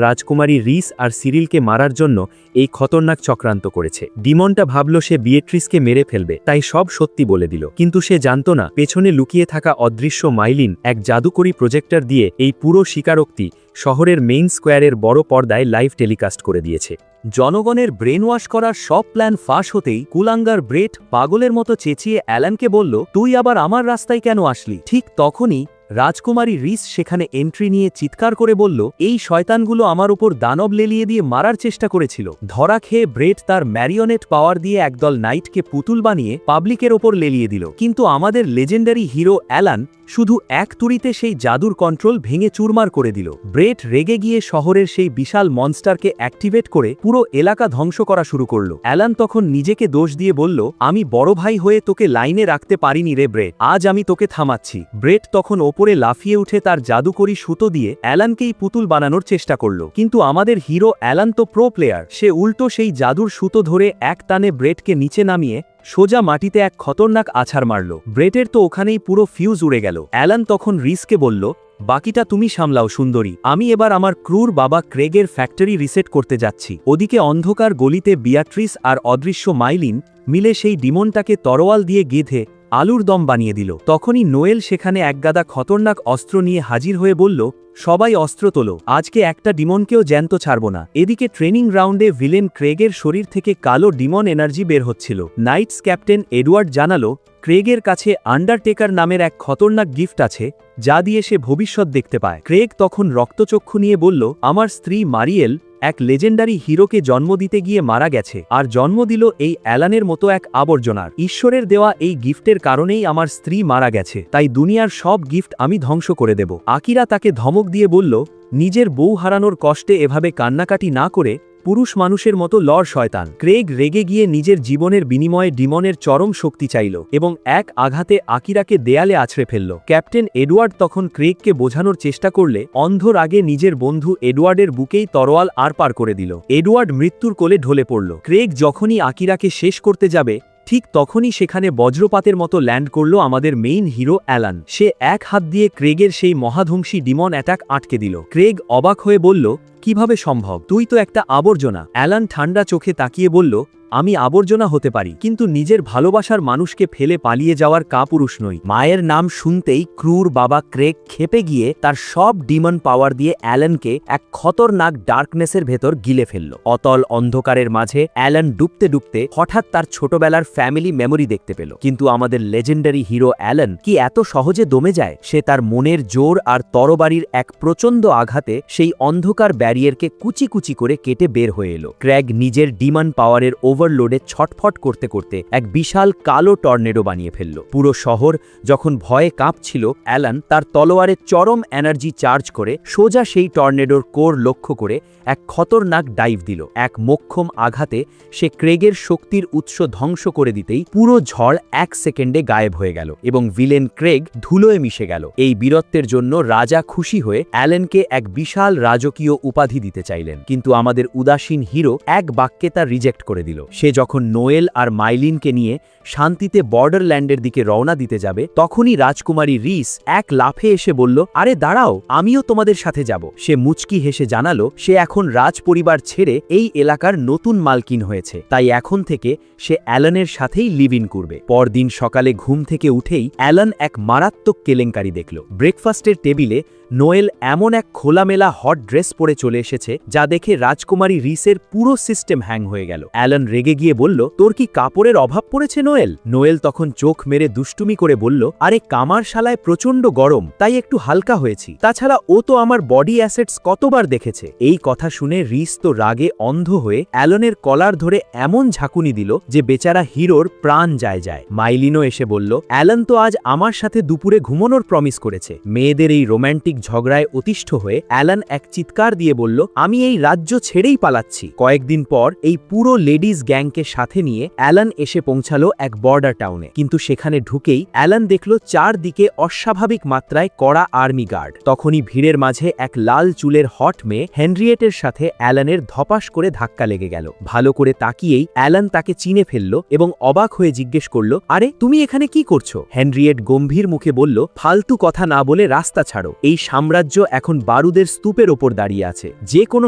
রাজকুমারী রিস আর সিরিলকে মারার জন্য এই খতরনাক চক্রান্ত করেছে। ডিমনটা ভাবল সে বিয়েট্রিসকে মেরে ফেলবে, তাই সব সত্যি বলে দিল। কিন্তু সে জানত না পেছনে লুকিয়ে থাকা অদৃশ্য মাইলিন এক জাদুকরী প্রজেক্টর দিয়ে এই পুরো স্বীকারোক্তি শহরের মেইন স্কোয়ারের বড় পর্দায় লাইভ টেলিকাস্ট করে দিয়েছে। জনগণের ব্রেন ওয়াশ করার সব প্ল্যান ফাঁস হতেই কুলাঙ্গার ব্রেট পাগলের মতো চেঁচিয়ে অ্যালানকে বলল, তুই আবার আমার রাস্তায় কেন আসলি? ঠিক তখনই রাজকুমারী রিস সেখানে এন্ট্রি নিয়ে চিৎকার করে বলল, এই শয়তানগুলো আমার উপর দানব লেলিয়ে দিয়ে মারার চেষ্টা করেছিল। ধরা খেয়ে ব্রেট তার ম্যারিওনেট পাওয়ার দিয়ে একদল নাইটকে পুতুল বানিয়ে পাবলিকের ওপর লেলিয়ে দিল। কিন্তু আমাদের লেজেন্ডারি হিরো অ্যালান শুধু এক তুড়িতে সেই জাদুর কন্ট্রোল ভেঙে চুরমার করে দিল। ব্রেট রেগে গিয়ে শহরের সেই বিশাল মনস্টারকে অ্যাক্টিভেট করে পুরো এলাকা ধ্বংস করা শুরু করল। অ্যালান তখন নিজেকে দোষ দিয়ে বলল, আমি বড় ভাই হয়ে তোকে লাইনে রাখতে পারিনি রে ব্রেট, আজ আমি তোকে থামাচ্ছি। ব্রেট তখন ওপরে লাফিয়ে উঠে তার জাদুকরী সুতো দিয়ে অ্যালানকেই পুতুল বানানোর চেষ্টা করল। কিন্তু আমাদের হিরো অ্যালান তো প্রো প্লেয়ার, সে উল্টো সেই জাদুর সুতো ধরে এক টানে ব্রেটকে নিচে নামিয়ে সোজা মাটিতে এক খতরনাক আছাড় মারল। ব্রেটের তো ওখানেই পুরো ফিউজ উড়ে গেল। অ্যালান তখন রিসকে বলল, বাকিটা তুমি সামলাও সুন্দরী, আমি এবার আমার ক্রুর বাবা ক্রেগের ফ্যাক্টরি রিসেট করতে যাচ্ছি। ওদিকে অন্ধকার গলিতে বিয়াট্রিস আর অদৃশ্য মাইলিন মিলে সেই ডিমনটাকে তরোয়াল দিয়ে গেঁথে আলুর দম বানিয়ে দিল। তখনই নোয়েল সেখানে একগাদা খতরনাক অস্ত্র নিয়ে হাজির হয়ে বলল, সবাই অস্ত্র তোলো, আজকে একটা ডিমনকেও জ্যান্ত ছাড়ব না। এদিকে ট্রেনিং গ্রাউন্ডে ভিলেন ক্রেগের শরীর থেকে কালো ডিমন এনার্জি বের হচ্ছিল। নাইটস ক্যাপ্টেন এডওয়ার্ড জানালো, ক্রেগের কাছে আন্ডারটেকার নামের এক খতরনাক গিফট আছে যা দিয়ে সে ভবিষ্যৎ দেখতে পায়। ক্রেগ তখন রক্তচক্ষু নিয়ে বলল, আমার স্ত্রী মারিয়েল এক লেজেন্ডারি হিরোকে জন্ম দিতে গিয়ে মারা গেছে, আর জন্ম দিল এই অ্যালানের মতো এক আবর্জনার। ঈশ্বরের দেওয়া এই গিফটের কারণেই আমার স্ত্রী মারা গেছে, তাই দুনিয়ার সব গিফট আমি ধ্বংস করে দেব। আকিরা তাকে ধমক দিয়ে বলল, নিজের বউ হারানোর কষ্টে এভাবে কান্নাকাটি না করে পুরুষ মানুষের মতো লড় শয়তান। ক্রেগ রেগে গিয়ে নিজের জীবনের বিনিময়ে ডিমনের চরম শক্তি চাইল এবং এক আঘাতে আকিরাকে দেয়ালে আছড়ে ফেলল। ক্যাপ্টেন এডওয়ার্ড তখন ক্রেগকে বোঝানোর চেষ্টা করলে অন্ধ রাগে নিজের বন্ধু এডওয়ার্ডের বুকেই তরোয়াল আরপার করে দিল। এডওয়ার্ড মৃত্যুর কোলে ঢলে পড়ল। ক্রেগ যখনই আকিরাকে শেষ করতে যাবে ঠিক তখনই সেখানে বজ্রপাতের মতো ল্যান্ড করল আমাদের মেইন হিরো অ্যালান। সে এক হাত দিয়ে ক্রেগের সেই মহাধ্বংসী ডিমন অ্যাটাক আটকে দিল। ক্রেগ অবাক হয়ে বলল, কিভাবে সম্ভব? তুই তো একটা আবর্জনা। অ্যালান ঠান্ডা চোখে তাকিয়ে বলল, আমি আবর্জনা হতে পারি, কিন্তু নিজের ভালোবাসার মানুষকে ফেলে পালিয়ে যাওয়ার কাপুরুষ নই। মায়ের নাম শুনতেই ক্রুর বাবা ক্রেগ ক্ষেপে গিয়ে তার সব ডিমন পাওয়ার দিয়ে অ্যালানকে এক খতরনাক ডার্কনেসের ভেতর গিলে ফেলল। অতল অন্ধকারের মাঝে অ্যালান ডুবতে ডুবতে হঠাৎ তার ছোটবেলার ফ্যামিলি মেমোরি দেখতে পেল। কিন্তু আমাদের লেজেন্ডারি হিরো অ্যালান কি এত সহজে দমে যায়? সে তার মনের জোর আর তরবারির এক প্রচণ্ড আঘাতে সেই অন্ধকার ব্যারিয়ারকে কুচি কুচি করে কেটে বের হয়ে এলো। ক্র্যাগ নিজের ডিমন পাওয়ারের ওভারলোডে ছটফট করতে করতে এক বিশাল কালো টর্নেডো বানিয়ে ফেলল। পুরো শহর যখন ভয়ে কাঁপছিল, অ্যালান তার তলোয়ারে চরম এনার্জি চার্জ করে সোজা সেই টর্নেডোর কোর লক্ষ্য করে এক খতরনাক ডাইভ দিল। এক মোক্ষম আঘাতে সে ক্রেগের শক্তির উৎস ধ্বংস করে দিতেই পুরো ঝড় এক সেকেন্ডে গায়েব হয়ে গেল এবং ভিলেন ক্রেগ ধুলোয় মিশে গেল। এই বীরত্বের জন্য রাজা খুশি হয়ে অ্যালেনকে এক বিশাল রাজকীয় উপাধি দিতে চাইলেন, কিন্তু আমাদের উদাসীন হিরো এক বাক্যে তা রিজেক্ট করে দিল। সে যখন নোয়েল আর মাইলিনকে নিয়ে শান্তিতে বর্ডারল্যান্ডের দিকে রওনা দিতে যাবে, তখনই রাজকুমারী রিস এক লাফে এসে বলল, আরে দাঁড়াও, আমিও তোমাদের সাথে যাব। সে মুচকি হেসে জানালো সে এখন রাজ পরিবার ছেড়ে এই এলাকার নতুন মালকিন হয়েছে, তাই এখন থেকে সে অ্যালানের সাথেই লিভ ইন করবে। পরদিন সকালে ঘুম থেকে উঠেই অ্যালান এক মারাত্মক কেলেঙ্কারি দেখল। ব্রেকফাস্টের টেবিলে নোয়েল এমন এক খোলামেলা হট ড্রেস পরে চলে এসেছে যা দেখে রাজকুমারী রিসের পুরো সিস্টেম হ্যাং হয়ে গেল। অ্যালান রেগে গিয়ে বলল, তোর কি কাপড়ের অভাব পড়েছে নোয়েল? নোয়েল তখন চোখ মেরে দুষ্টুমি করে বলল, আরে কামার শালায় প্রচণ্ড গরম, তাই একটু হালকা হয়েছি। তাছাড়া ও তো আমার বডি অ্যাসেটস কতবার দেখেছে। এই কথা শুনে রিস তো রাগে অন্ধ হয়ে অ্যালানের কলার ধরে এমন ঝাঁকুনি দিল যে বেচারা হিরোর প্রাণ যায়। মাইলিনও এসে বলল, অ্যালান তো আজ আমার সাথে দুপুরে ঘুমানোর প্রমিস করেছে। মেয়েদের এই রোম্যান্টিক ঝগড়ায় অতিষ্ঠ হয়ে অ্যালান এক চিৎকার দিয়ে বলল, আমি এই রাজ্য ছেড়েই পালাচ্ছি। কয়েকদিন পর এই পুরো লেডিজ গ্যাংকে সাথে নিয়ে অ্যালান এসে পৌঁছালো এক বর্ডার টাউনে, কিন্তু সেখানে ঢুকেই অ্যালান দেখল চারদিকে অস্বাভাবিক মাত্রায় কড়া আর্মি গার্ড। তখনই ভিড়ের মাঝে এক লাল চুলের হট মেয়ে হেনরিয়েটের সাথে অ্যালানের ধপাস করে ধাক্কা লেগে গেল। ভালো করে তাকিয়েই অ্যালান তাকে চিনে ফেলল এবং অবাক হয়ে জিজ্ঞেস করল, আরে তুমি এখানে কি করছো? হেনরিয়েট গম্ভীর মুখে বলল, ফালতু কথা না বলে রাস্তা ছাড়ো। এই সাম্রাজ্য এখন বারুদের স্তূপের ওপর দাঁড়িয়ে আছে, যে কোনো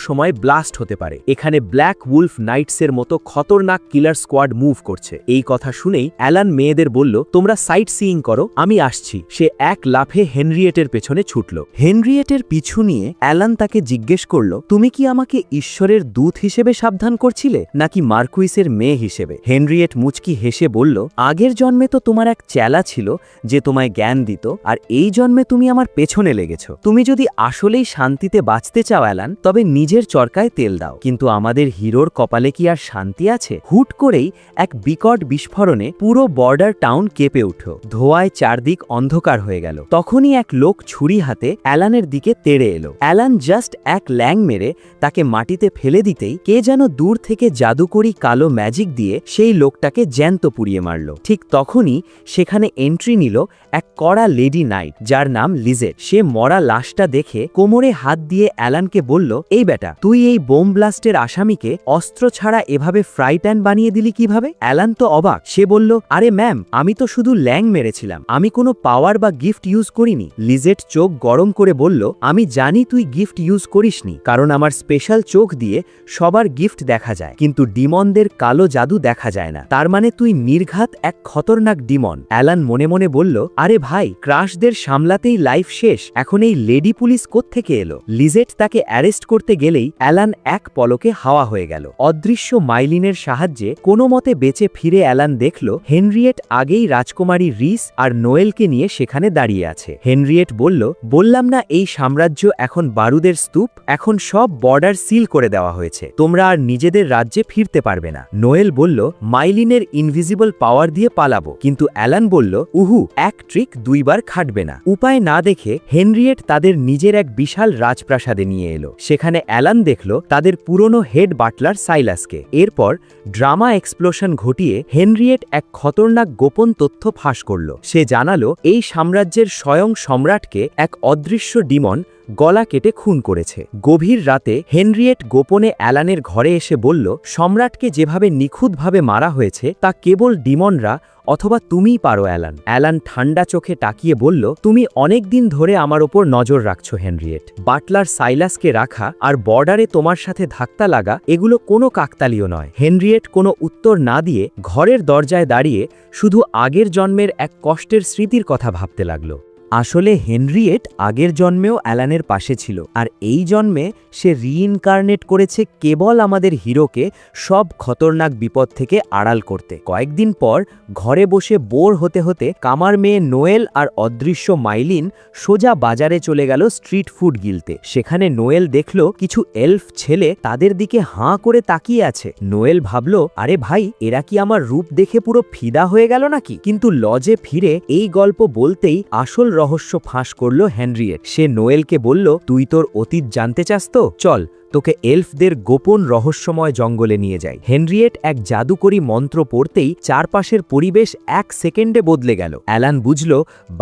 সময় ব্লাস্ট হতে পারে। এখানে ব্ল্যাক উলফ নাইটসের মতো খতরনাক কিলার স্কোয়াড মুভ করছে। এই কথা শুনেই অ্যালান মেয়েদের বলল, তোমরা সাইট সিইং করো, আমি আসছি। সে এক লাফে হেনরিয়েটের পেছনে ছুটল। হেনরিয়েটের পিছু নিয়ে অ্যালান তাকে জিজ্ঞেস করল, তুমি কি আমাকে ঈশ্বরের দূত হিসেবে সাবধান করছিলে নাকি মার্কুইসের মেয়ে হিসেবে? হেনরিয়েট মুচকি হেসে বলল, আগের জন্মে তো তোমার এক চেলা ছিল যে তোমায় জ্ঞান দিত, আর এই জন্মে তুমি আমার পেছনে লেগেছ। তুমি যদি আসলেই শান্তিতে বাঁচতে চাও অ্যালান, তবে নিজের চরকায় তেল দাও। কিন্তু আমাদের হিরোর কপালে কি আর শান্তি আছে? হুট করেই এক বিকট বিস্ফোরণে পুরো বর্ডার টাউন কেঁপে উঠল। ধোঁয়ায় চারদিক অন্ধকার হয়ে গেল। তখনই এক লোক ছুরি হাতে অ্যালানের দিকে তেড়ে এলো। অ্যালান জাস্ট এক ল্যাং মেরে তাকে মাটিতে ফেলে দিতেই কে যেন দূর থেকে জাদুকরি কালো ম্যাজিক দিয়ে সেই লোকটাকে জ্যান্ত পুড়িয়ে মারল। ঠিক তখনই সেখানে এন্ট্রি নিল এক কড়া লেডি নাইট যার নাম লিজেট। সে মরা লাশটা দেখে কোমরে হাত দিয়ে অ্যালানকে বলল, এই বেটা, তুই এই বোম ব্লাস্টের আসামিকে অস্ত্র ছাড়া এভাবে ফ্রাই প্যান বানিয়ে দিলি কিভাবে? অ্যালান তো অবাক। সে বলল, আরে ম্যাম, আমি তো শুধু ল্যাং মেরেছিলাম, আমি কোনো পাওয়ার বা গিফট ইউজ করিনি। লিজেট চোখ গরম করে বলল, আমি জানি তুই গিফট ইউজ করিসনি, কারণ আমার স্পেশাল চোখ দিয়ে সবার গিফট দেখা যায়, কিন্তু ডিমনদের কালো জাদু দেখা যায় না। তার মানে তুই নির্ঘাত এক খতরনাক ডিমন। অ্যালান মনে মনে বলল, আরে ভাই, ক্রাশদের সামলাতেই লাইফ শেষ, এখন এই লেডি পুলিশ কোত্থেকে এলো? লিজেট তাকে অ্যারেস্ট করতে গেলেই অ্যালান এক পলকে হাওয়া হয়ে গেল। অদৃশ্য মাইলিনের সাহায্যে কোনো মতে বেঁচে ফিরে অ্যালান দেখল হেনরিয়েট আগেই রাজকুমারী রিস আর নোয়েলকে নিয়ে সেখানে দাঁড়িয়ে আছে। হেনরিয়েট বললাম না এই সাম্রাজ্য এখন বারুদের স্তূপ, এখন সব বর্ডার সিল করে দেওয়া হয়েছে, তোমরা আর নিজেদের রাজ্যে ফিরতে পারবে না। নোয়েল বলল মাইলিনের ইনভিজিবল পাওয়ার দিয়ে পালাবো, কিন্তু অ্যালান বলল উহু, এক ট্রিক দুইবার খাটবে না। উপায় না দেখে হেনরিয়েট তাদের নিজের এক বিশাল রাজপ্রাসাদে নিয়ে এলো। সেখানে অ্যালান দেখল তাদের পুরনো হেড বাটলার সাইলাসকে। এরপর ড্রামা এক্সপ্লোশন ঘটিয়ে হেনরিয়েট এক খতরনাক গোপন তথ্য ফাঁস করল। সে জানালো এই সাম্রাজ্যের স্বয়ং সম্রাটকে এক অদৃশ্য ডিমন গলা কেটে খুন করেছে। গভীর রাতে হেনরিয়েট গোপনে অ্যালানের ঘরে এসে বলল সম্রাটকে যেভাবে নিখুঁতভাবে মারা হয়েছে তা কেবল ডিমনরা অথবা তুমিই পারো অ্যালান। অ্যালান ঠান্ডা চোখে তাকিয়ে বলল তুমি অনেক দিন ধরে আমার ওপর নজর রাখছো হেনরিয়েট। বাটলার সাইলাসকে রাখা আর বর্ডারে তোমার সাথে ধাক্কা লাগা এগুলো কোনো কাকতালীয় নয়। হেনরিয়েট কোনো উত্তর না দিয়ে ঘরের দরজায় দাঁড়িয়ে শুধু আগের জন্মের এক কষ্টের স্মৃতির কথা ভাবতে লাগল। আসলে হেনরিয়েট আগের জন্মেও অ্যালানের পাশে ছিল, আর এই জন্মে সে রিইনকার্নেট করেছে কেবল আমাদের হিরোকে সব খতরনাক বিপদ থেকে আড়াল করতে। কয়েকদিন পর ঘরে বসে বোর হতে হতে কামার মেয়ে নোয়েল আর অদৃশ্য মাইলিন সোজা বাজারে চলে গেল স্ট্রিট ফুড গিলতে। সেখানে নোয়েল দেখল কিছু এলফ ছেলে তাদের দিকে হাঁ করে তাকিয়ে আছে। নোয়েল ভাবল আরে ভাই, এরা কি আমার রূপ দেখে পুরো ফিদা হয়ে গেল নাকি? কিন্তু লজে ফিরে এই গল্প বলতেই আসল রহস্য ফাঁস করল হেনরিয়েট। সে নোয়েলকে বলল তুই তোর অতীত জানতে চাস তো, চল তোকে এলফদের গোপন রহস্যময় জঙ্গলে নিয়ে যাই। হেনরিয়েট এক জাদুকরী মন্ত্র পড়তেই চারপাশের পরিবেশ এক সেকেন্ডে বদলে গেল। অ্যালান বুঝল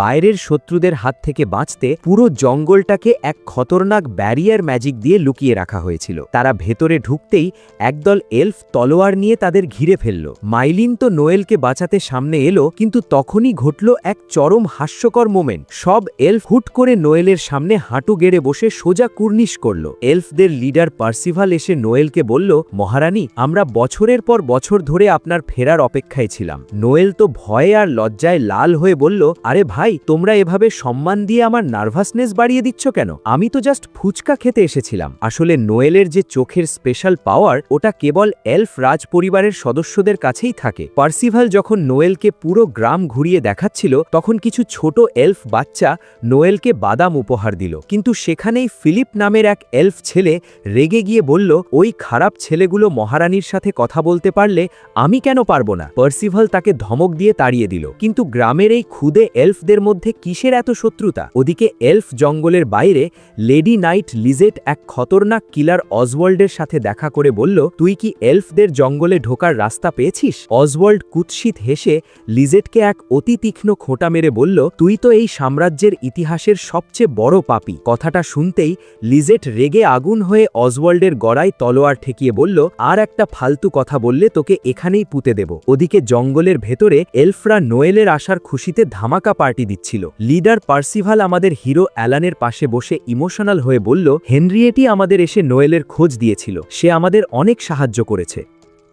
বাইরের শত্রুদের হাত থেকে বাঁচতে পুরো জঙ্গলটাকে এক খতরনাক ব্যারিয়ার ম্যাজিক দিয়ে লুকিয়ে রাখা হয়েছিল। তারা ভেতরে ঢুকতেই একদল এলফ তলোয়ার নিয়ে তাদের ঘিরে ফেলল। মাইলিন তো নোয়েলকে বাঁচাতে সামনে এলো, কিন্তু তখনই ঘটল এক চরম হাস্যকর মোমেন্ট। সব এলফ হুট করে নোয়েলের সামনে হাঁটু গেড়ে বসে সোজা কুর্নিশ করল। এলফদের লিডার পার্সিভাল এসে নোয়েলকে বলল মহারানী, আমরা বছরের পর বছর ধরে আপনার ফেরার অপেক্ষায় ছিলাম। নোয়েল তো ভয়ে আর লজ্জায় লাল হয়ে বলল আরে ভাই, তোমরা এভাবে সম্মান দিয়ে আমার নার্ভাসনেস বাড়িয়ে দিচ্ছ কেন? আমি তো জাস্ট ফুচকা খেতে এসেছিলাম। আসলে নোয়েলের যে চোখের স্পেশাল পাওয়ার ওটা কেবল এলফ রাজ পরিবারের সদস্যদের কাছেই থাকে। পার্সিভাল যখন নোয়েলকে পুরো গ্রাম ঘুরিয়ে দেখাচ্ছিল তখন কিছু ছোট এলফ বাচ্চা নোয়েলকে বাদাম উপহার দিল, কিন্তু সেখানেই ফিলিপ নামের এক এলফ ছেলে রেগে গিয়ে বলল ওই খারাপ ছেলেগুলো মহারানীর সাথে কথা বলতে পারলে আমি কেন পারবো না? পার্সিভাল তাকে ধমক দিয়ে তাড়িয়ে দিল। কিন্তু গ্রামের এই ক্ষুদে এলফদের মধ্যে কিসের এত শত্রুতা? ওদিকে এলফ জঙ্গলের বাইরে লেডি নাইট লিজেট এক খতরনাক কিলার অজওয়াল্ডের সাথে দেখা করে বলল তুই কি এলফদের জঙ্গলে ঢোকার রাস্তা পেয়েছিস? অজওয়াল্ড কুৎসিত হেসে লিজেটকে এক অতি তীক্ষ্ণ খোঁটা মেরে বলল তুই তো এই সাম্রাজ্যের ইতিহাসের সবচেয়ে বড় পাপী। কথাটা শুনতেই লিজেট রেগে আগুন হয়ে অজওয়াল্ডের গড়ায় তলোয়ার ঠেকিয়ে বলল আর একটা ফালতু কথা বললে তোকে এখানেই পুঁতে দেব। ওদিকে জঙ্গলের ভেতরে এলফরা নোয়েলের আসার খুশিতে ধামাকা পার্টি দিচ্ছিল। লিডার পার্সিভাল আমাদের হিরো অ্যালানের পাশে বসে ইমোশনাল হয়ে বলল হেনরিয়েটই আমাদের এসে নোয়েলের খোঁজ দিয়েছিল, সে আমাদের অনেক সাহায্য করেছে।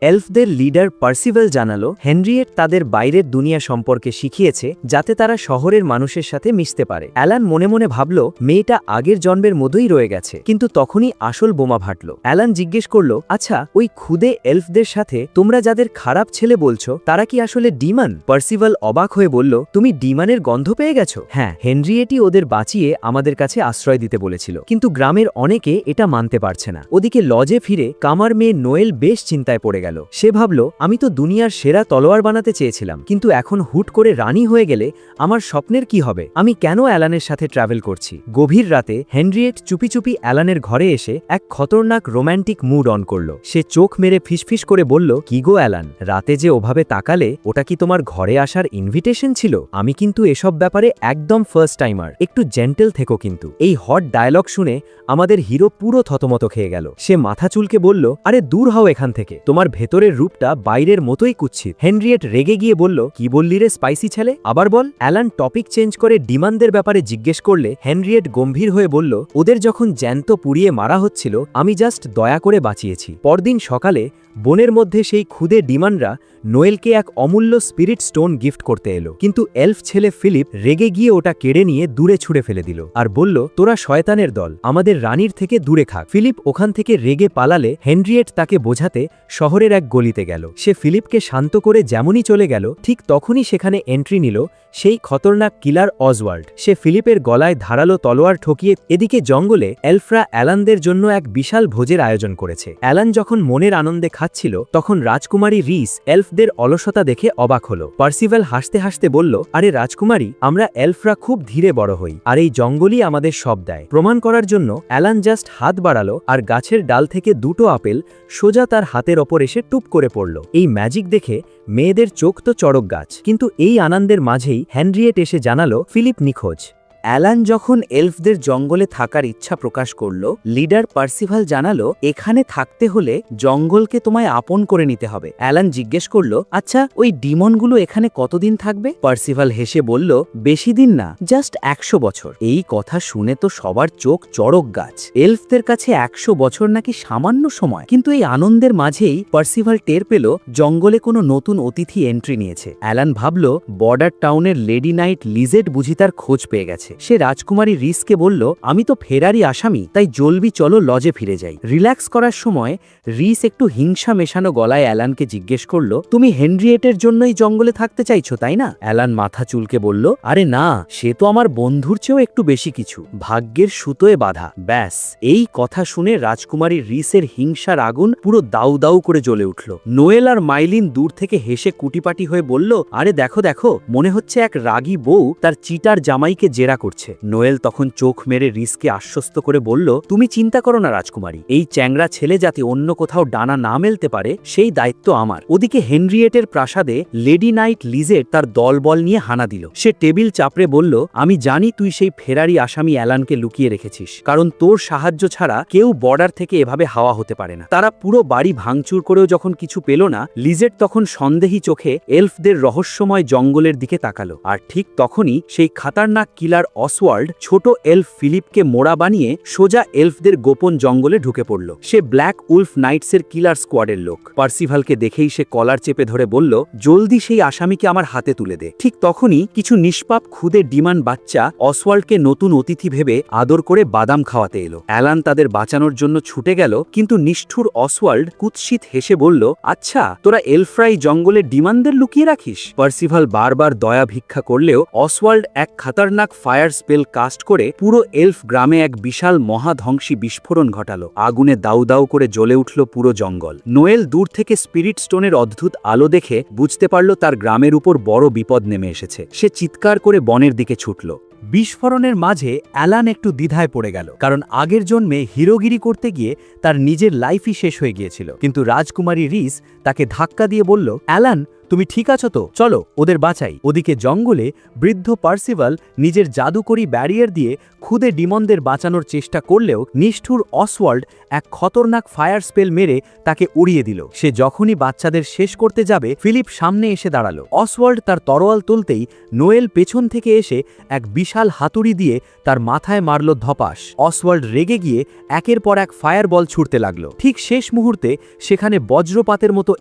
এলফদের লিডার পার্সিভাল জানালো হেনরিয়েট তাদের বাইরের দুনিয়া সম্পর্কে শিখিয়েছে যাতে তারা শহরের মানুষের সাথে মিশতে পারে। অ্যালান মনে মনে ভাবল মেয়েটা আগের জন্মের মতোই রয়ে গেছে, কিন্তু তখনই আসল বোমা ফাটল। অ্যালান জিজ্ঞেস করল আচ্ছা, ওই খুদে এলফদের সাথে তোমরা যাদের খারাপ ছেলে বলছো তারা কি আসলে ডিমন? পার্সিভাল অবাক হয়ে বলল তুমি ডিমানের গন্ধ পেয়ে গেছো? হ্যাঁ, হেনরিয়েটই ওদের বাঁচিয়ে আমাদের কাছে আশ্রয় দিতে বলেছিল, কিন্তু গ্রামের অনেকে এটা মানতে পারছে না। ওদিকে লজে ফিরে কামার মেয়ে নোয়েল বেশ চিন্তায় পড়ে গেল। সে ভাবল আমি তো দুনিয়ার সেরা তলোয়ার বানাতে চেয়েছিলাম, কিন্তু এখন হুট করে রানী হয়ে গেলে আমার স্বপ্নের কি হবে? আমি কেন অ্যালানের সাথে ট্রাভেল করছি? গভীর রাতে হেনরিয়েট চুপি চুপি অ্যালানের ঘরে এসে এক খতরনাক রোম্যান্টিক মুড অন করল। সে চোখ মেরে ফিসফিস করে বলল কি গো অ্যালান, রাতে যে ওভাবে তাকালে ওটা কি তোমার ঘরে আসার ইনভিটেশন ছিল? আমি কিন্তু এসব ব্যাপারে একদম ফার্স্ট টাইমার, একটু জেন্টেল থেকো কিন্তু। এই হট ডায়লগ শুনে আমাদের হিরো পুরো থতমত খেয়ে গেল। সে মাথা চুলকে বলল আরে দূর হও এখান থেকে, তোমার ভেতরের রূপটা বাইরের মতোই কুৎসিত। হেনরিয়েট রেগে গিয়ে বলল, কি বললি রে স্পাইসি ছেলে, আবার বল। অ্যালান টপিক চেঞ্জ করে ডিমান্ডদের ব্যাপারে জিজ্ঞেস করলে হেনরিয়েট গম্ভীর হয়ে বলল, ওদের যখন জ্যান্ত পুড়িয়ে মারা হচ্ছিল আমি জাস্ট দয়া করে বাঁচিয়েছি। পরদিন সকালে বনের মধ্যে সেই ক্ষুদে ডিমান্ডরা নোয়েলকে এক অমূল্য স্পিরিট স্টোন গিফট করতে এলো, কিন্তু এলফ ছেলে ফিলিপ রেগে গিয়ে ওটা কেড়ে নিয়ে দূরে ছুঁড়ে ফেলে দিল আর বলল, তোরা শয়তানের দল, আমাদের রানীর থেকে দূরে থাক। ফিলিপ ওখান থেকে রেগে পালালে হেনরিয়েট তাকে বোঝাতে শহরের এক গলিতে গেল। সে ফিলিপকে শান্ত করে যেমনই চলে গেল ঠিক তখনই সেখানে এন্ট্রি নিল সেই খতরনাক কিলার অজওয়ার্ড। সে ফিলিপের গলায় ধারালো তলোয়ার ঠকিয়ে এদিকে জঙ্গলে এলফরা অ্যালানদের জন্য এক বিশাল ভোজের আয়োজন করেছে। অ্যালান যখন মনের আনন্দে খাচ্ছিল তখন রাজকুমারী রিস এলফদের অলসতা দেখে অবাক হল। পার্সিভাল হাসতে হাসতে বলল, আরে রাজকুমারী, আমরা এলফরা খুব ধীরে বড় হই আর এই জঙ্গলই আমাদের সব দেয়। প্রমাণ করার জন্য অ্যালান জাস্ট হাত বাড়ালো আর গাছের ডাল থেকে দুটো আপেল সোজা তার হাতের ওপর এসে টুপ করে পড়ল। এই ম্যাজিক দেখে মেয়েদের চোখ তো চড়ক গাছ, কিন্তু এই আনন্দের মাঝেই হেনরিয়েট এসে জানালো ফিলিপ নিখোঁজ। অ্যালান যখন এলফদের জঙ্গলে থাকার ইচ্ছা প্রকাশ করল, লিডার পার্সিভাল জানালো, এখানে থাকতে হলে জঙ্গলকে তোমায় আপন করে নিতে হবে। অ্যালান জিজ্ঞেস করল, আচ্ছা ওই ডিমনগুলো এখানে কতদিন থাকবে? পার্সিভাল হেসে বলল, বেশি দিন না, জাস্ট 100 বছর। এই কথা শুনে তো সবার চোখ চড়ক গাছ। এলফদের কাছে 100 বছর নাকি সামান্য সময়, কিন্তু এই আনন্দের মাঝেই পার্সিভাল টের পেল জঙ্গলে কোনো নতুন অতিথি এন্ট্রি নিয়েছে। অ্যালান ভাবল, বর্ডার টাউনের লেডি নাইট লিজেট বুঝি তার খোঁজ পেয়ে গেছে। সে রাজকুমারী রিসকে বলল, আমি তো ফেরারি আসামি, তাই জলদি চলো লজে ফিরে যাই। রিল্যাক্স করার সময় রিস একটু হিংসা মেশানো গলায় অ্যালানকে জিজ্ঞেস করল, তুমি হেনরিয়েটের জন্যই জঙ্গলে থাকতে চাইছো তাই না? অ্যালান মাথা চুলকে বলল, আরে না, সে তো আমার বন্ধুর চেয়েও একটু বেশি কিছু, ভাগ্যের সুতোয় বাঁধা। ব্যাস। এই কথা শুনে রাজকুমারী রিসের হিংসার আগুন পুরো দাউ দাউ করে জ্বলে উঠল। নোয়েল আর মাইলিন দূর থেকে হেসে কুটিপাটি হয়ে বলল, আরে দেখো দেখো, মনে হচ্ছে এক রাগী বউ তার চিটার জামাইকে জেরা করছে। নোয়েল তখন চোখ মেরে রিসকে আশ্বস্ত করে বলল, তুমি চিন্তা করো না রাজকুমারী, এই চ্যাংড়া ছেলে যাতে অন্য কোথাও ডানা না মেলতে পারে সেই দায়িত্ব আমার। ওদিকে হেনরিয়েটের প্রাসাদে লেডি নাইট লিজেট তার দলবল নিয়ে হানা দিল। সে টেবিল চাপড়ে বলল, আমি জানি তুই সেই ফেরারি আসামি অ্যালানকে লুকিয়ে রেখেছিস, কারণ তোর সাহায্য ছাড়া কেউ বর্ডার থেকে এভাবে হাওয়া হতে পারে না। তারা পুরো বাড়ি ভাঙচুর করেও যখন কিছু পেল না, লিজেট তখন সন্দেহী চোখে এলফদের রহস্যময় জঙ্গলের দিকে তাকালো। আর ঠিক তখনই সেই খাতারনাক কিলার অসওয়ার্ড ছোট এলফ ফিলিপকে মোড়া বানিয়ে সোজা এলফদের গোপন জঙ্গলে ঢুকে পড়ল। সে ব্ল্যাক উলফ নাইটসের কিলার স্কোয়াডের লোক। পার্সিভালকে দেখেই সে কলার চেপে ধরে বলল, জলদি সেই আসামিকে আমার হাতে তুলে দে। ঠিক তখনই কিছু নিষ্পাপ খুদে ডিমান বাচ্চা অসওয়ার্ডকে নতুন অতিথি ভেবে আদর করে বাদাম খাওয়াতে এলো। অ্যালান তাদের বাঁচানোর জন্য ছুটে গেল, কিন্তু নিষ্ঠুর অসওয়ার্ড কুৎসিত হেসে বলল, আচ্ছা তোরা এলফরাই জঙ্গলে ডিমানদের লুকিয়ে রাখিস? পার্সিভাল বারবার দয়া ভিক্ষা করলেও অসওয়ার্ড এক খাতারনাক ফায়ার স্পেল কাস্ট করে পুরো এলফ গ্রামে এক বিশাল মহাধ্বংসী বিস্ফোরণ ঘটালো। আগুনে দাউ দাউ করে জ্বলে উঠল পুরো জঙ্গল। নোয়েল দূর থেকে স্পিরিট স্টোনের অদ্ভুত আলো দেখে বুঝতে পারল তার গ্রামের উপর বড় বিপদ নেমে এসেছে। সে চিৎকার করে বনের দিকে ছুটল। বিস্ফোরণের মাঝে অ্যালান একটু দ্বিধায় পড়ে গেল, কারণ আগের জন্মে হিরোগিরি করতে গিয়ে তার নিজের লাইফই শেষ হয়ে গিয়েছিল। কিন্তু রাজকুমারী রিস তাকে ধাক্কা দিয়ে বলল, অ্যালান তুমি ঠিক আছো তো? চলো ওদের বাঁচাই। ওদিকে জঙ্গলে বৃদ্ধ পার্সিভাল নিজের জাদুকরি ব্যারিয়ার দিয়ে খুদে ডিমনদের বাঁচানোর চেষ্টা করলেও নিষ্ঠুর অসওয়ার্ড এক খতরনাক ফায়ার স্পেল মেরে তাকে উড়িয়ে দিল। সে যখনই বাচ্চাদের শেষ করতে যাবে ফিলিপ সামনে এসে দাঁড়ালো। অসওয়ার্ড তার তরোয়াল তুলতেই নোয়েল পেছন থেকে এসে এক বিশাল হাতুড়ি দিয়ে তার মাথায় মারল ধপাস। অসওয়ার্ড রেগে গিয়ে একের পর এক ফায়ার বল ছুটতে লাগলো। ঠিক শেষ মুহূর্তে সেখানে বজ্রপাতের মতো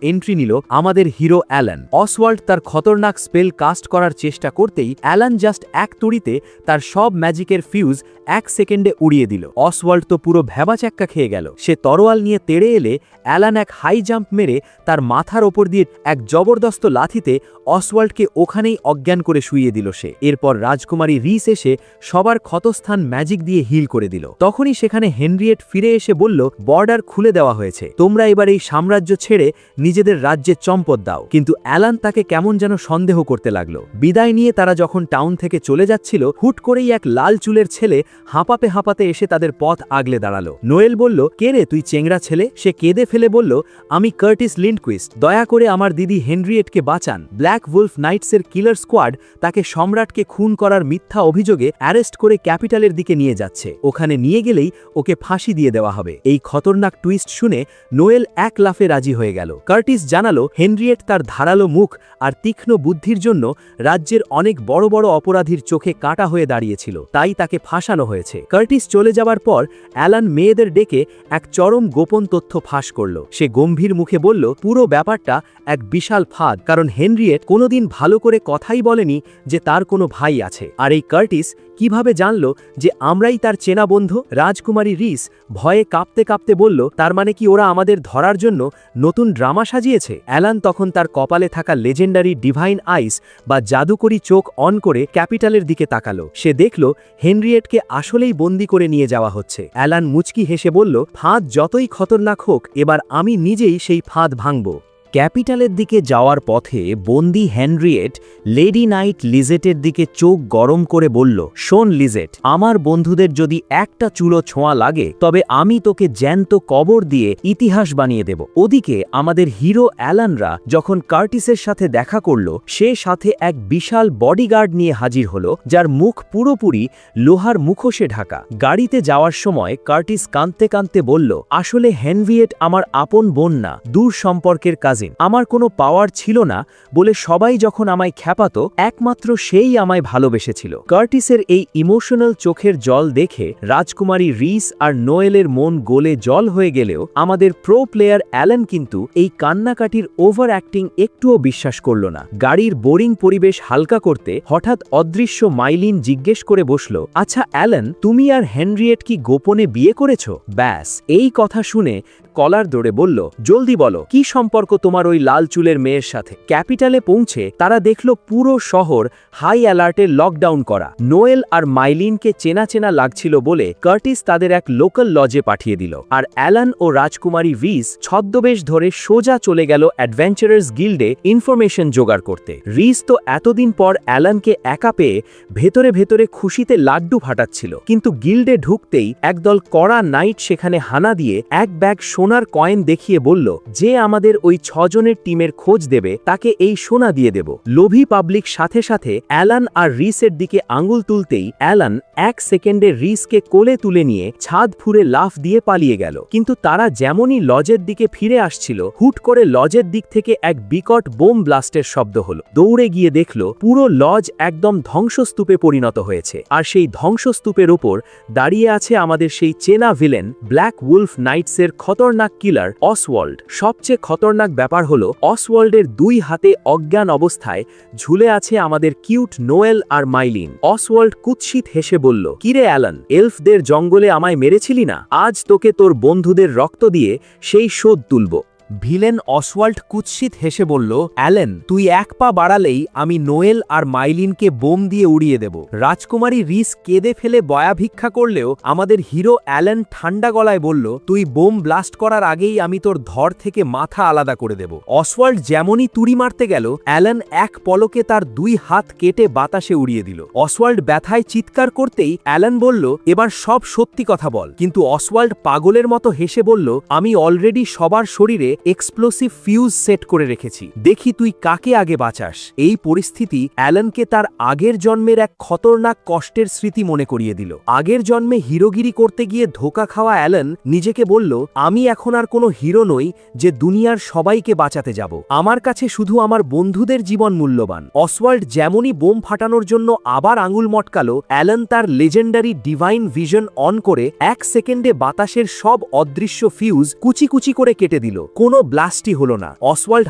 এন্ট্রি নিল আমাদের হিরো অ্যালান। অসওয়াল্ড তার খতরনাক স্পেল কাস্ট করার চেষ্টা করতেই অ্যালান জাস্ট এক তুড়িতে তার সব ম্যাজিকের ফিউজ 1 সেকেন্ডে উড়িয়ে দিল। অসওয়াল্ড তো পুরো ভ্যাবাচ্যাক্কা খেয়ে গেল। সে তরোয়াল নিয়ে তেড়ে এলে অ্যালান এক হাই জাম্প মেরে তার মাথার ওপর দিয়ে এক জবরদস্ত লাথিতে অসওয়াল্ডকে ওখানেই অজ্ঞান করে শুইয়ে দিল সে। এরপর রাজকুমারী রিস এসে সবার ক্ষতস্থান ম্যাজিক দিয়ে হিল করে দিল। তখনই সেখানে হেনরিয়েট ফিরে এসে বলল, বর্ডার খুলে দেওয়া হয়েছে, তোমরা এবার এই সাম্রাজ্য ছেড়ে নিজেদের রাজ্যে চম্পট দাও। কিন্তু অ্যালান তাকে কেমন যেন সন্দেহ করতে লাগলো। বিদায় নিয়ে তারা যখন টাউন থেকে চলে যাচ্ছিল, হুট করেই এক লাল চুলের ছেলে হাঁপাতে হাঁপাতে এসে তাদের পথ আগলে দাঁড়ালো। নোয়েল বলল, কে রে তুই চেংড়া ছেলে? সে কেঁদে ফেলে বলল, আমি কার্টিস লিন্ডকুইস্ট, দয়া করে আমার দিদি হেনরিয়েটকে বাঁচান। ব্ল্যাক উলফ নাইটসের কিলার স্কোয়াড তাকে সম্রাটকে খুন করার মিথ্যা অভিযোগে অ্যারেস্ট করে ক্যাপিটালের দিকে নিয়ে যাচ্ছে। ওখানে নিয়ে গেলেই ওকে ফাঁসি দিয়ে দেওয়া হবে। এই খতরনাক টুইস্ট শুনে নোয়েল এক লাফে রাজি হয়ে গেল। কার্টিস জানালো, হেনরিয়েট তার ধারালো মুখ আর তীক্ষ্ণ বুদ্ধির জন্য রাজ্যের অনেক বড় বড় অপরাধীর চোখে কাঁটা হয়ে দাঁড়িয়েছিল, তাই তাকে ফাঁসানো হয়েছে। কার্টিস চলে যাবার পর অ্যালান মেয়েদের ডেকে এক চরম গোপন তথ্য ফাঁস করল। সে গম্ভীর মুখে বলল, পুরো ব্যাপারটা এক বিশাল ফাঁদ, কারণ হেনরিয়েট কোনোদিন ভালো করে কথাই বলেনি যে তার কোনো ভাই আছে। আর এই কার্টিস কিভাবে জানল যে আমরাই তার চেনা বন্ধু? রাজকুমারী রিস ভয়ে কাঁপতে কাঁপতে বলল, তার মানে কি ওরা আমাদের ধরার জন্য নতুন ড্রামা সাজিয়েছে? অ্যালান তখন তার কপালে থাকা লেজেন্ডারি ডিভাইন আইস বা জাদুকরি চোখ অন করে ক্যাপিটালের দিকে তাকালো। সে দেখল হেনরিয়েটকে আসলেই বন্দি করে নিয়ে যাওয়া হচ্ছে। অ্যালান মুচকি হেসে বলল, ফাঁদ যতই খতরনাক হোক, এবার আমি নিজেই সেই ফাঁদ ভাঙব। ক্যাপিটালের দিকে যাওয়ার পথে বন্দি হেনরিয়েট লেডি নাইট লিজেটের দিকে চোখ গরম করে বলল, শোন লিজেট, আমার বন্ধুদের যদি একটা চুলো ছোঁয়া লাগে তবে আমি তোকে জ্যান্ত কবর দিয়ে ইতিহাস বানিয়ে দেব। ওদিকে আমাদের হিরো অ্যালানরা যখন কার্টিসের সাথে দেখা করল, সে সাথে এক বিশাল বডিগার্ড নিয়ে হাজির হলো, যার মুখ পুরোপুরি লোহার মুখোশে ঢাকা। গাড়িতে যাওয়ার সময় কার্টিস কাঁদতে কাঁদতে বলল, আসলে হেনরিয়েট আমার আপন বোন না, দূর সম্পর্কের কাজিন। আমার কোনো পাওয়ার ছিল না বলে সবাই যখন আমায় খ্যাপাতো, একমাত্র সেই আমায় ভালোবেসেছিল। কার্টিসের এই ইমোশনাল চোখের জল দেখে রাজকুমারী রিস আর নোয়েলের মন গলে জল হয়ে গেলেও আমাদের প্রো প্লেয়ার অ্যালান কিন্তু এই কান্নাকাটির ওভার অ্যাক্টিং একটুও বিশ্বাস করল না। গাড়ির বোরিং পরিবেশ হালকা করতে হঠাৎ অদৃশ্য মাইলিন জিজ্ঞেস করে বসল, আচ্ছা অ্যালান, তুমি আর হেনরিয়েট কি গোপনে বিয়ে করেছ? ব্যাস, এই কথা শুনে কলার দৌড়ে বলল, জলদি বলো, কি সম্পর্ক তোমার ওই লাল চুলের মেয়ের সাথে? ক্যাপিটালে পৌঁছে তারা দেখল পুরো শহর হাই অ্যালার্টে লকডাউন করা। নোয়েল আর মাইলিনকে চেনা চেনা লাগছিল বলে কার্টিস তাদের এক লোকাল লজে পাঠিয়ে দিল, আর অ্যালান ও রাজকুমারী রিস ছদ্মবেশ ধরে সোজা চলে গেল অ্যাডভেঞ্চারার্স গিল্ডে ইনফরমেশন জোগাড় করতে। রিস তো এতদিন পর অ্যালানকে একা পেয়ে ভেতরে ভেতরে খুশিতে লাড্ডু ফাটাচ্ছিল, কিন্তু গিল্ডে ঢুকতেই একদল কড়া নাইট সেখানে হানা দিয়ে এক ব্যাগ সোনার কয়েন দেখিয়ে বলল, যে আমাদের ওই 6 জনের টিমের খোঁজ দেবে তাকে এই সোনা দিয়ে দেব। লোভী পাবলিক সাথে সাথে অ্যালান আর রিসের দিকে আঙুল তুলতেই অ্যালান 1 সেকেন্ডে রিসকে কোলে তুলে নিয়ে ছাদ ফুঁড়ে লাফ দিয়ে পালিয়ে গেল। কিন্তু তারা যেমনই লজের দিকে ফিরে আসছিল, হুট করে লজের দিক থেকে এক বিকট বোম ব্লাস্টের শব্দ হলো। দৌড়ে গিয়ে দেখল পুরো লজ একদম ধ্বংসস্তূপে পরিণত হয়েছে, আর সেই ধ্বংসস্তূপের ওপর দাঁড়িয়ে আছে আমাদের সেই চেনা ভিলেন ব্ল্যাক উলফ নাইটসের খতরনাক কিলার অসওয়াল্ড। সবচেয়ে খতরনাক ব্যাপার হলো, অসওয়াল্ডের 2 হাতে অজ্ঞান অবস্থায় ঝুলে আছে আমাদের কিউট নোয়েল আর মাইলিন। অসওয়াল্ড কুৎসিত হেসে বলল, কিরে অ্যালান, এলফদের জঙ্গলে আমায় মেরেছিলি না? আজ তোকে তোর বন্ধুদের রক্ত দিয়ে সেই শোধ তুলব। ভিলেন অসওয়াল্ড কুৎসিত হেসে বলল, অ্যালেন, তুই এক পা বাড়ালেই আমি নোয়েল আর মাইলিনকে বোম দিয়ে উড়িয়ে দেব। রাজকুমারী রিস কেঁদে ফেলে বয়া ভিক্ষা করলেও আমাদের হিরো অ্যালেন ঠান্ডা গলায় বলল, তুই বোম ব্লাস্ট করার আগেই আমি তোর ধর থেকে মাথা আলাদা করে দেব। অসওয়াল্ড যেমনই তুড়ি মারতে গেল, অ্যালেন এক পলকে তার 2 হাত কেটে বাতাসে উড়িয়ে দিল। অসওয়াল্ড ব্যথায় চিৎকার করতেই অ্যালেন বলল, এবার সব সত্যি কথা বল। কিন্তু অসওয়াল্ড পাগলের মতো হেসে বলল, আমি অলরেডি সবার শরীরে এক্সপ্লোসিভ ফিউজ সেট করে রেখেছি, দেখি তুই কাকে আগে বাঁচাস। এই পরিস্থিতি অ্যালানকে তার আগের জন্মের এক খতরনাক কষ্টের স্মৃতি মনে করিয়ে দিল। আগের জন্মে হিরোগিরি করতে গিয়ে ধোঁকা খাওয়া অ্যালান নিজেকে বলল, আমি এখন আর কোনো হিরো নই যে দুনিয়ার সবাইকে বাঁচাতে যাব। আমার কাছে শুধু আমার বন্ধুদের জীবন মূল্যবান। অসওয়াল্ড যেমনই বোম ফাটানোর জন্য আবার আঙুল মটকালো, অ্যালান তার লেজেন্ডারি ডিভাইন ভিশন অন করে 1 সেকেন্ডে বাতাসের সব অদৃশ্য ফিউজ কুচি কুচি করে কেটে দিল। কোনো ব্লাস্টই হলো না। অসওয়াল্ড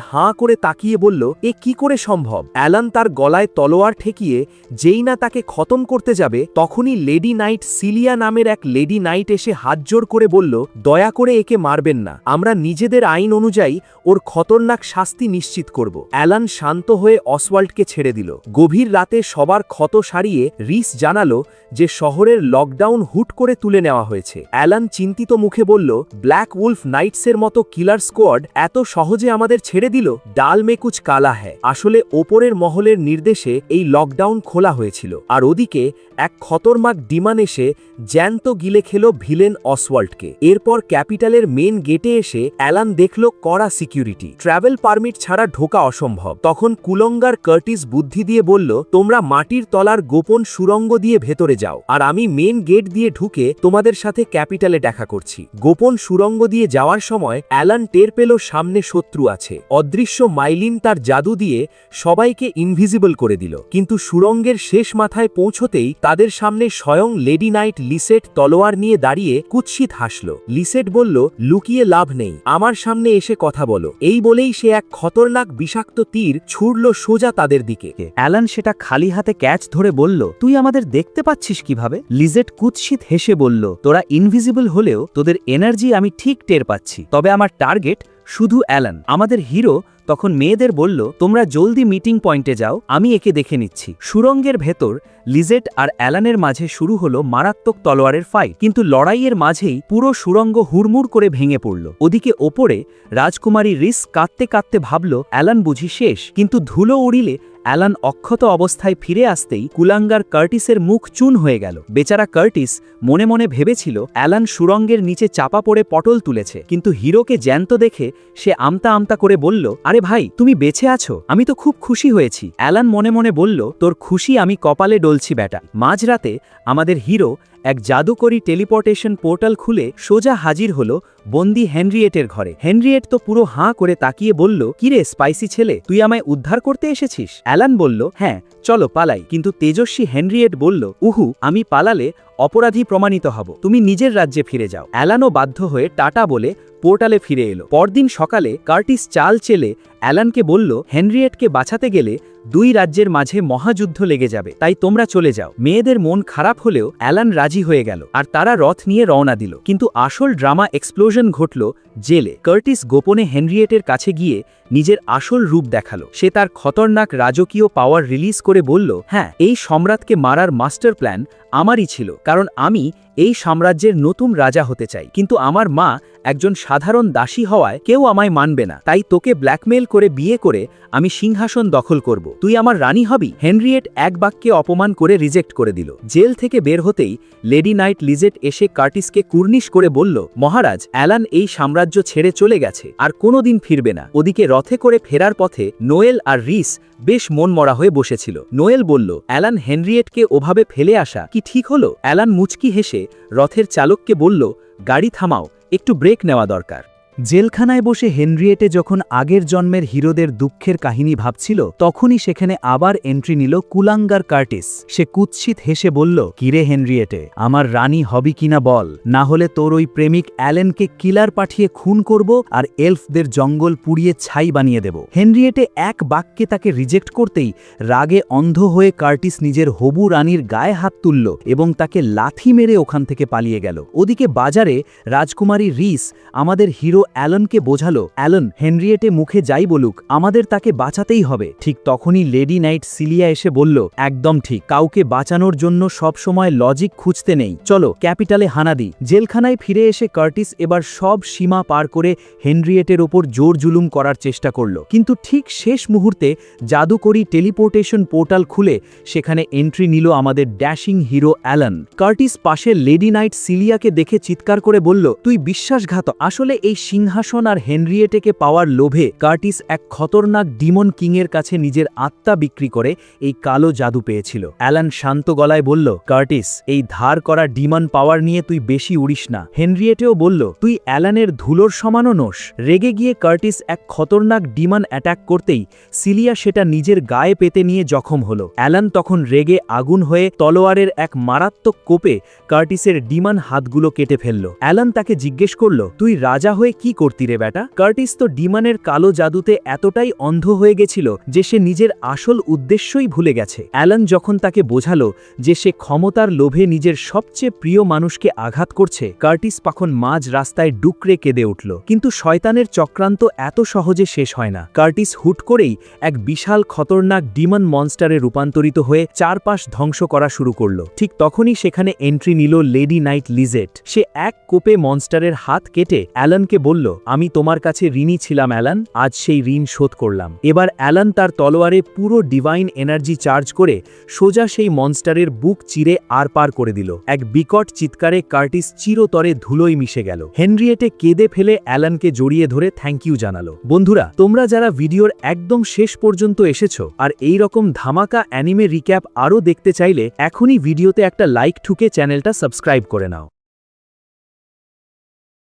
হাঁ করে তাকিয়ে বলল, এ কি করে সম্ভব? অ্যালান তার গলায় তলোয়ার ঠেকিয়ে যেই না তাকে খতম করতে যাবে, তখনই লেডি নাইট সিলিয়া নামের এক লেডি নাইট এসে হাত জোর করে বলল, দয়া করে একে মারবেন না, আমরা নিজেদের আইন অনুযায়ী ওর খতরনাক শাস্তি নিশ্চিত করব। অ্যালান শান্ত হয়ে অসওয়াল্ডকে ছেড়ে দিল। গভীর রাতে সবার ক্ষত সারিয়ে রিস জানালো যে শহরের লকডাউন হুট করে তুলে নেওয়া হয়েছে। অ্যালান চিন্তিত মুখে বলল, ব্ল্যাক উলফ নাইটসের মতো কিলার স্কোয়াড অসওয়ার্ড এত সহজে আমাদের ছেড়ে দিল? ডাল মে কুচ কালা হ্যায়। আসলে ওপরের মহলের নির্দেশে এই লকডাউন খোলা হয়েছিল, আর ওদিকে এক খতরনাক ডিমান এসে জ্যান্ত গিলে খেল ভিলেন অসওয়াল্ডকে। এরপর ক্যাপিটালের মেন গেটে এসে অ্যালান দেখল কড়া সিকিউরিটি, ট্রাভেল পারমিট ছাড়া ঢোকা অসম্ভব। তখন কুলঙ্গার কার্টিস বুদ্ধি দিয়ে বলল, তোমরা মাটির তলার গোপন সুড়ঙ্গ দিয়ে ভেতরে যাও, আর আমি মেন গেট দিয়ে ঢুকে তোমাদের সাথে ক্যাপিটালে দেখা করছি। গোপন সুড়ঙ্গ দিয়ে যাওয়ার সময় অ্যালান টের পেল সামনে শত্রু আছে। অদৃশ্য মাইলিন তার জাদু দিয়ে সবাইকে ইনভিজিবল করে দিল, কিন্তু সুড়ঙ্গের শেষ মাথায় পৌঁছতেই তাদের সামনে স্বয়ং লেডি নাইট লিসেট তলোয়ার নিয়ে দাঁড়িয়ে কুৎসিত হাসল। লিসেট বলল, লুকিয়ে লাভ নেই, আমার সামনে এসে কথা বলো। এই বলেই সে এক খতরনাক বিষাক্ত তীর ছুড়ল সোজা তাদের দিকে। অ্যালান সেটা খালি হাতে ক্যাচ ধরে বলল, তুই আমাদের দেখতে পাচ্ছিস কিভাবে? লিজেট কুৎসিত হেসে বলল, তোরা ইনভিজিবল হলেও তোদের এনার্জি আমি ঠিক টের পাচ্ছি, তবে আমার টার্গেট শুধু অ্যালান। আমাদের হিরো তখন মেয়েদের বলল, তোমরা জলদি মিটিং পয়েন্টে যাও, আমি একে দেখে নিচ্ছি। সুড়ঙ্গের ভেতর লিজেট আর অ্যালানের মাঝে শুরু হলো মারাত্মক তলোয়ারের ফাইট, কিন্তু লড়াইয়ের মাঝেই পুরো সুড়ঙ্গ হুড়মুড় করে ভেঙে পড়ল। ওদিকে ওপরে রাজকুমারী রিস কাঁদতে কাঁদতে ভাবল, অ্যালান বুঝি শেষ। কিন্তু ধুলো উড়িলে অ্যালান অক্ষত অবস্থায় ফিরে আসতেই কুলাঙ্গার কার্টিসের মুখ চুন হয়ে গেল। বেচারা কার্টিস মনে মনে ভেবেছিল অ্যালান সুড়ঙ্গের নিচে চাপা পড়ে পটল তুলেছে, কিন্তু হিরোকে জ্যান্ত দেখে সে আমতা আমতা করে বলল, আরে ভাই, তুমি বেঁচে আছো, আমি তো খুব খুশি হয়েছি। অ্যালান মনে মনে বলল, তোর খুশি আমি কপালে ডলছি বেটা। মাঝরাতে আমাদের হিরো এক জাদুকরী টেলিপোর্টেশন পোর্টাল খুলে সোজা হাজির হলো বন্দি হেনরিয়েটের ঘরে। হেনরিয়েট তো পুরো হাঁ করে তাকিয়ে বলল, কিরে স্পাইসি ছেলে, তুই আমায় উদ্ধার করতে এসেছিস? অ্যালান বলল, হ্যাঁ, চলো পালাই। কিন্তু তেজস্বী হেনরিয়েট বলল, উহু, আমি পালালে অপরাধী প্রমাণিত হব, তুমি নিজের রাজ্যে ফিরে যাও। অ্যালানও বাধ্য হয়ে টাটা বলে পোর্টালে ফিরে এলো। পরদিন সকালে কার্টিস চাল চেলে অ্যালানকে বলল, হেনরিয়েটকে বাঁচাতে গেলে দুই রাজ্যের মাঝে মহাযুদ্ধ লেগে যাবে, তাই তোমরা চলে যাও। মেয়েদের মন খারাপ হলেও অ্যালান রাজি হয়ে গেল, আর তারা রথ নিয়ে রওনা দিল। কিন্তু আসল ড্রামা এক্সপ্লোশন ঘটল জেলে। কার্টিস গোপনে হেনরিয়েটের কাছে গিয়ে নিজের আসল রূপ দেখালো। সে তার খতরনাক রাজকীয় পাওয়ার রিলিজ করে বলল, হ্যাঁ, এই সম্রাটকে মারার মাস্টার প্ল্যান আমারই ছিল, কারণ আমি এই সাম্রাজ্যের নতুন রাজা হতে চাই। কিন্তু আমার মা একজন সাধারণ দাসী হওয়ায় কেউ আমায় মানবে না, তাই তোকে ব্ল্যাকমেল করে বিয়ে করে আমি সিংহাসন দখল করব, তুই আমার রানী হবি। হেনরিয়েট এক বাক্যে অপমান করে রিজেক্ট করে দিল। জেল থেকে বের হতেই লেডি নাইট লিজেট এসে কার্টিসকে কুর্নিশ করে বলল, মহারাজ, অ্যালান এই সাম্রাজ্য ছেড়ে চলে গেছে, আর কোনোদিন ফিরবে না। ওদিকে রথে করে ফেরার পথে নোয়েল আর রিস বেশ মনমরা হয়ে বসেছিল। নোয়েল বলল, অ্যালান হেনরিয়েটকে ওভাবে ফেলে আসা কি ঠিক হলো? অ্যালান মুচকি হেসে রথের চালককে বলল, গাড়ি থামাও, একটু ব্রেক নেওয়া দরকার। জেলখানায় বসে হেনরিয়েটে যখন আগের জন্মের হিরোদের দুঃখের কাহিনী ভাবছিল, তখনই সেখানে আবার এন্ট্রি নিল কুলাঙ্গার কার্টিস। সে কুৎসিত হেসে বলল, কিরে হেনরিয়েটে, আমার রানী হবি কিনা বল, না হলে তোর ওই প্রেমিক অ্যালেনকে কিলার পাঠিয়ে খুন করব আর এলফদের জঙ্গল পুড়িয়ে ছাই বানিয়ে দেব। হেনরিয়েটে এক বাক্যে তাকে রিজেক্ট করতেই রাগে অন্ধ হয়ে কার্টিস নিজের হবু রানীর গায়ে হাত তুলল এবং তাকে লাথি মেরে ওখান থেকে পালিয়ে গেল। ওদিকে বাজারে রাজকুমারী রিস আমাদের হিরো অ্যালনকে বোঝালো, অ্যালন, হেনরিয়েটে মুখে যাই বলুক, আমাদের তাকে বাঁচাতেই হবে। ঠিক তখনই লেডি নাইট সিলিয়া এসে বলল, একদম ঠিক, কাউকে বাঁচানোর জন্য সব সময় লজিক খুঁজতে নেই, চলো ক্যাপিটালে হানা দিই। জেলখানায় ফিরে এসে কার্টিস এবার সব সীমা পার করে হেনরিয়েটের ওপর জোর জুলুম করার চেষ্টা করল, কিন্তু ঠিক শেষ মুহূর্তে জাদুকরী টেলিপোর্টেশন পোর্টাল খুলে সেখানে এন্ট্রি নিল আমাদের ড্যাশিং হিরো অ্যালান। কার্টিস পাশে লেডি নাইট সিলিয়াকে দেখে চিৎকার করে বলল, তুই বিশ্বাসঘাতক। আসলে এই সিংহাসন আর হেনরিয়েটেকে পাওয়ার লোভে কার্টিস এক খতরনাক ডিমন কিংয়ের কাছে নিজের আত্মা বিক্রি করে এই কালো জাদু পেয়েছিল। অ্যালান শান্ত গলায় বলল, কার্টিস, এই ধার করা ডিমন পাওয়ার নিয়ে তুই বেশি উড়িস না। হেনরিয়েটেও বলল, তুই অ্যালানের ধুলোর সমানও নোস। রেগে গিয়ে কার্টিস এক খতরনাক ডিমন অ্যাটাক করতেই সিলিয়া সেটা নিজের গায়ে পেতে নিয়ে জখম হলো। অ্যালান তখন রেগে আগুন হয়ে তলোয়ারের এক মারাত্মক কোপে কার্টিসের ডিমন হাতগুলো কেটে ফেলল। অ্যালান তাকে জিজ্ঞেস করল, তুই রাজা হয়ে কি করতি রে বেটা? কার্টিস তো ডিমনের কালো জাদুতে এতটাই অন্ধ হয়ে গেছিল যে সে নিজের আসল উদ্দেশ্যই ভুলে গেছে। অ্যালান যখন তাকে বোঝালো যে সে ক্ষমতার লোভে নিজের সবচেয়ে প্রিয় মানুষকে আঘাত করছে, কার্টিস তখন মাঝ রাস্তায় ডুকরে কেঁদে উঠল। কিন্তু শয়তানের চক্রান্ত এত সহজে শেষ হয় না। কার্টিস হুট করেই এক বিশাল খতরনাক ডিমন মনস্টারে রূপান্তরিত হয়ে চারপাশ ধ্বংস করা শুরু করল। ঠিক তখনই সেখানে এন্ট্রি নিল লেডি নাইট লিজেট। সে এক কোপে মনস্টারের হাত কেটে অ্যালানকে বলল, আমি তোমার কাছে ঋণী ছিলাম অ্যালান, আজ সেই ঋণ শোধ করলাম। এবার অ্যালান তার তলোয়ারে পুরো ডিভাইন এনার্জি চার্জ করে সোজা সেই মনস্টারের বুক চিরে আর পার করে দিল। এক বিকট চিৎকারে কার্টিস চিরতরে ধুলোয় মিশে গেল। হেনরিয়েটে কেঁদে ফেলে অ্যালানকে জড়িয়ে ধরে থ্যাংক ইউ জানালো। বন্ধুরা, তোমরা যারা ভিডিওর একদম শেষ পর্যন্ত এসেছো আর এই রকম ধামাকা অ্যানিমে রিক্যাপ আরও দেখতে চাইলে এখনই ভিডিওতে একটা লাইক ঠুকে চ্যানেলটা সাবস্ক্রাইব করে নাও।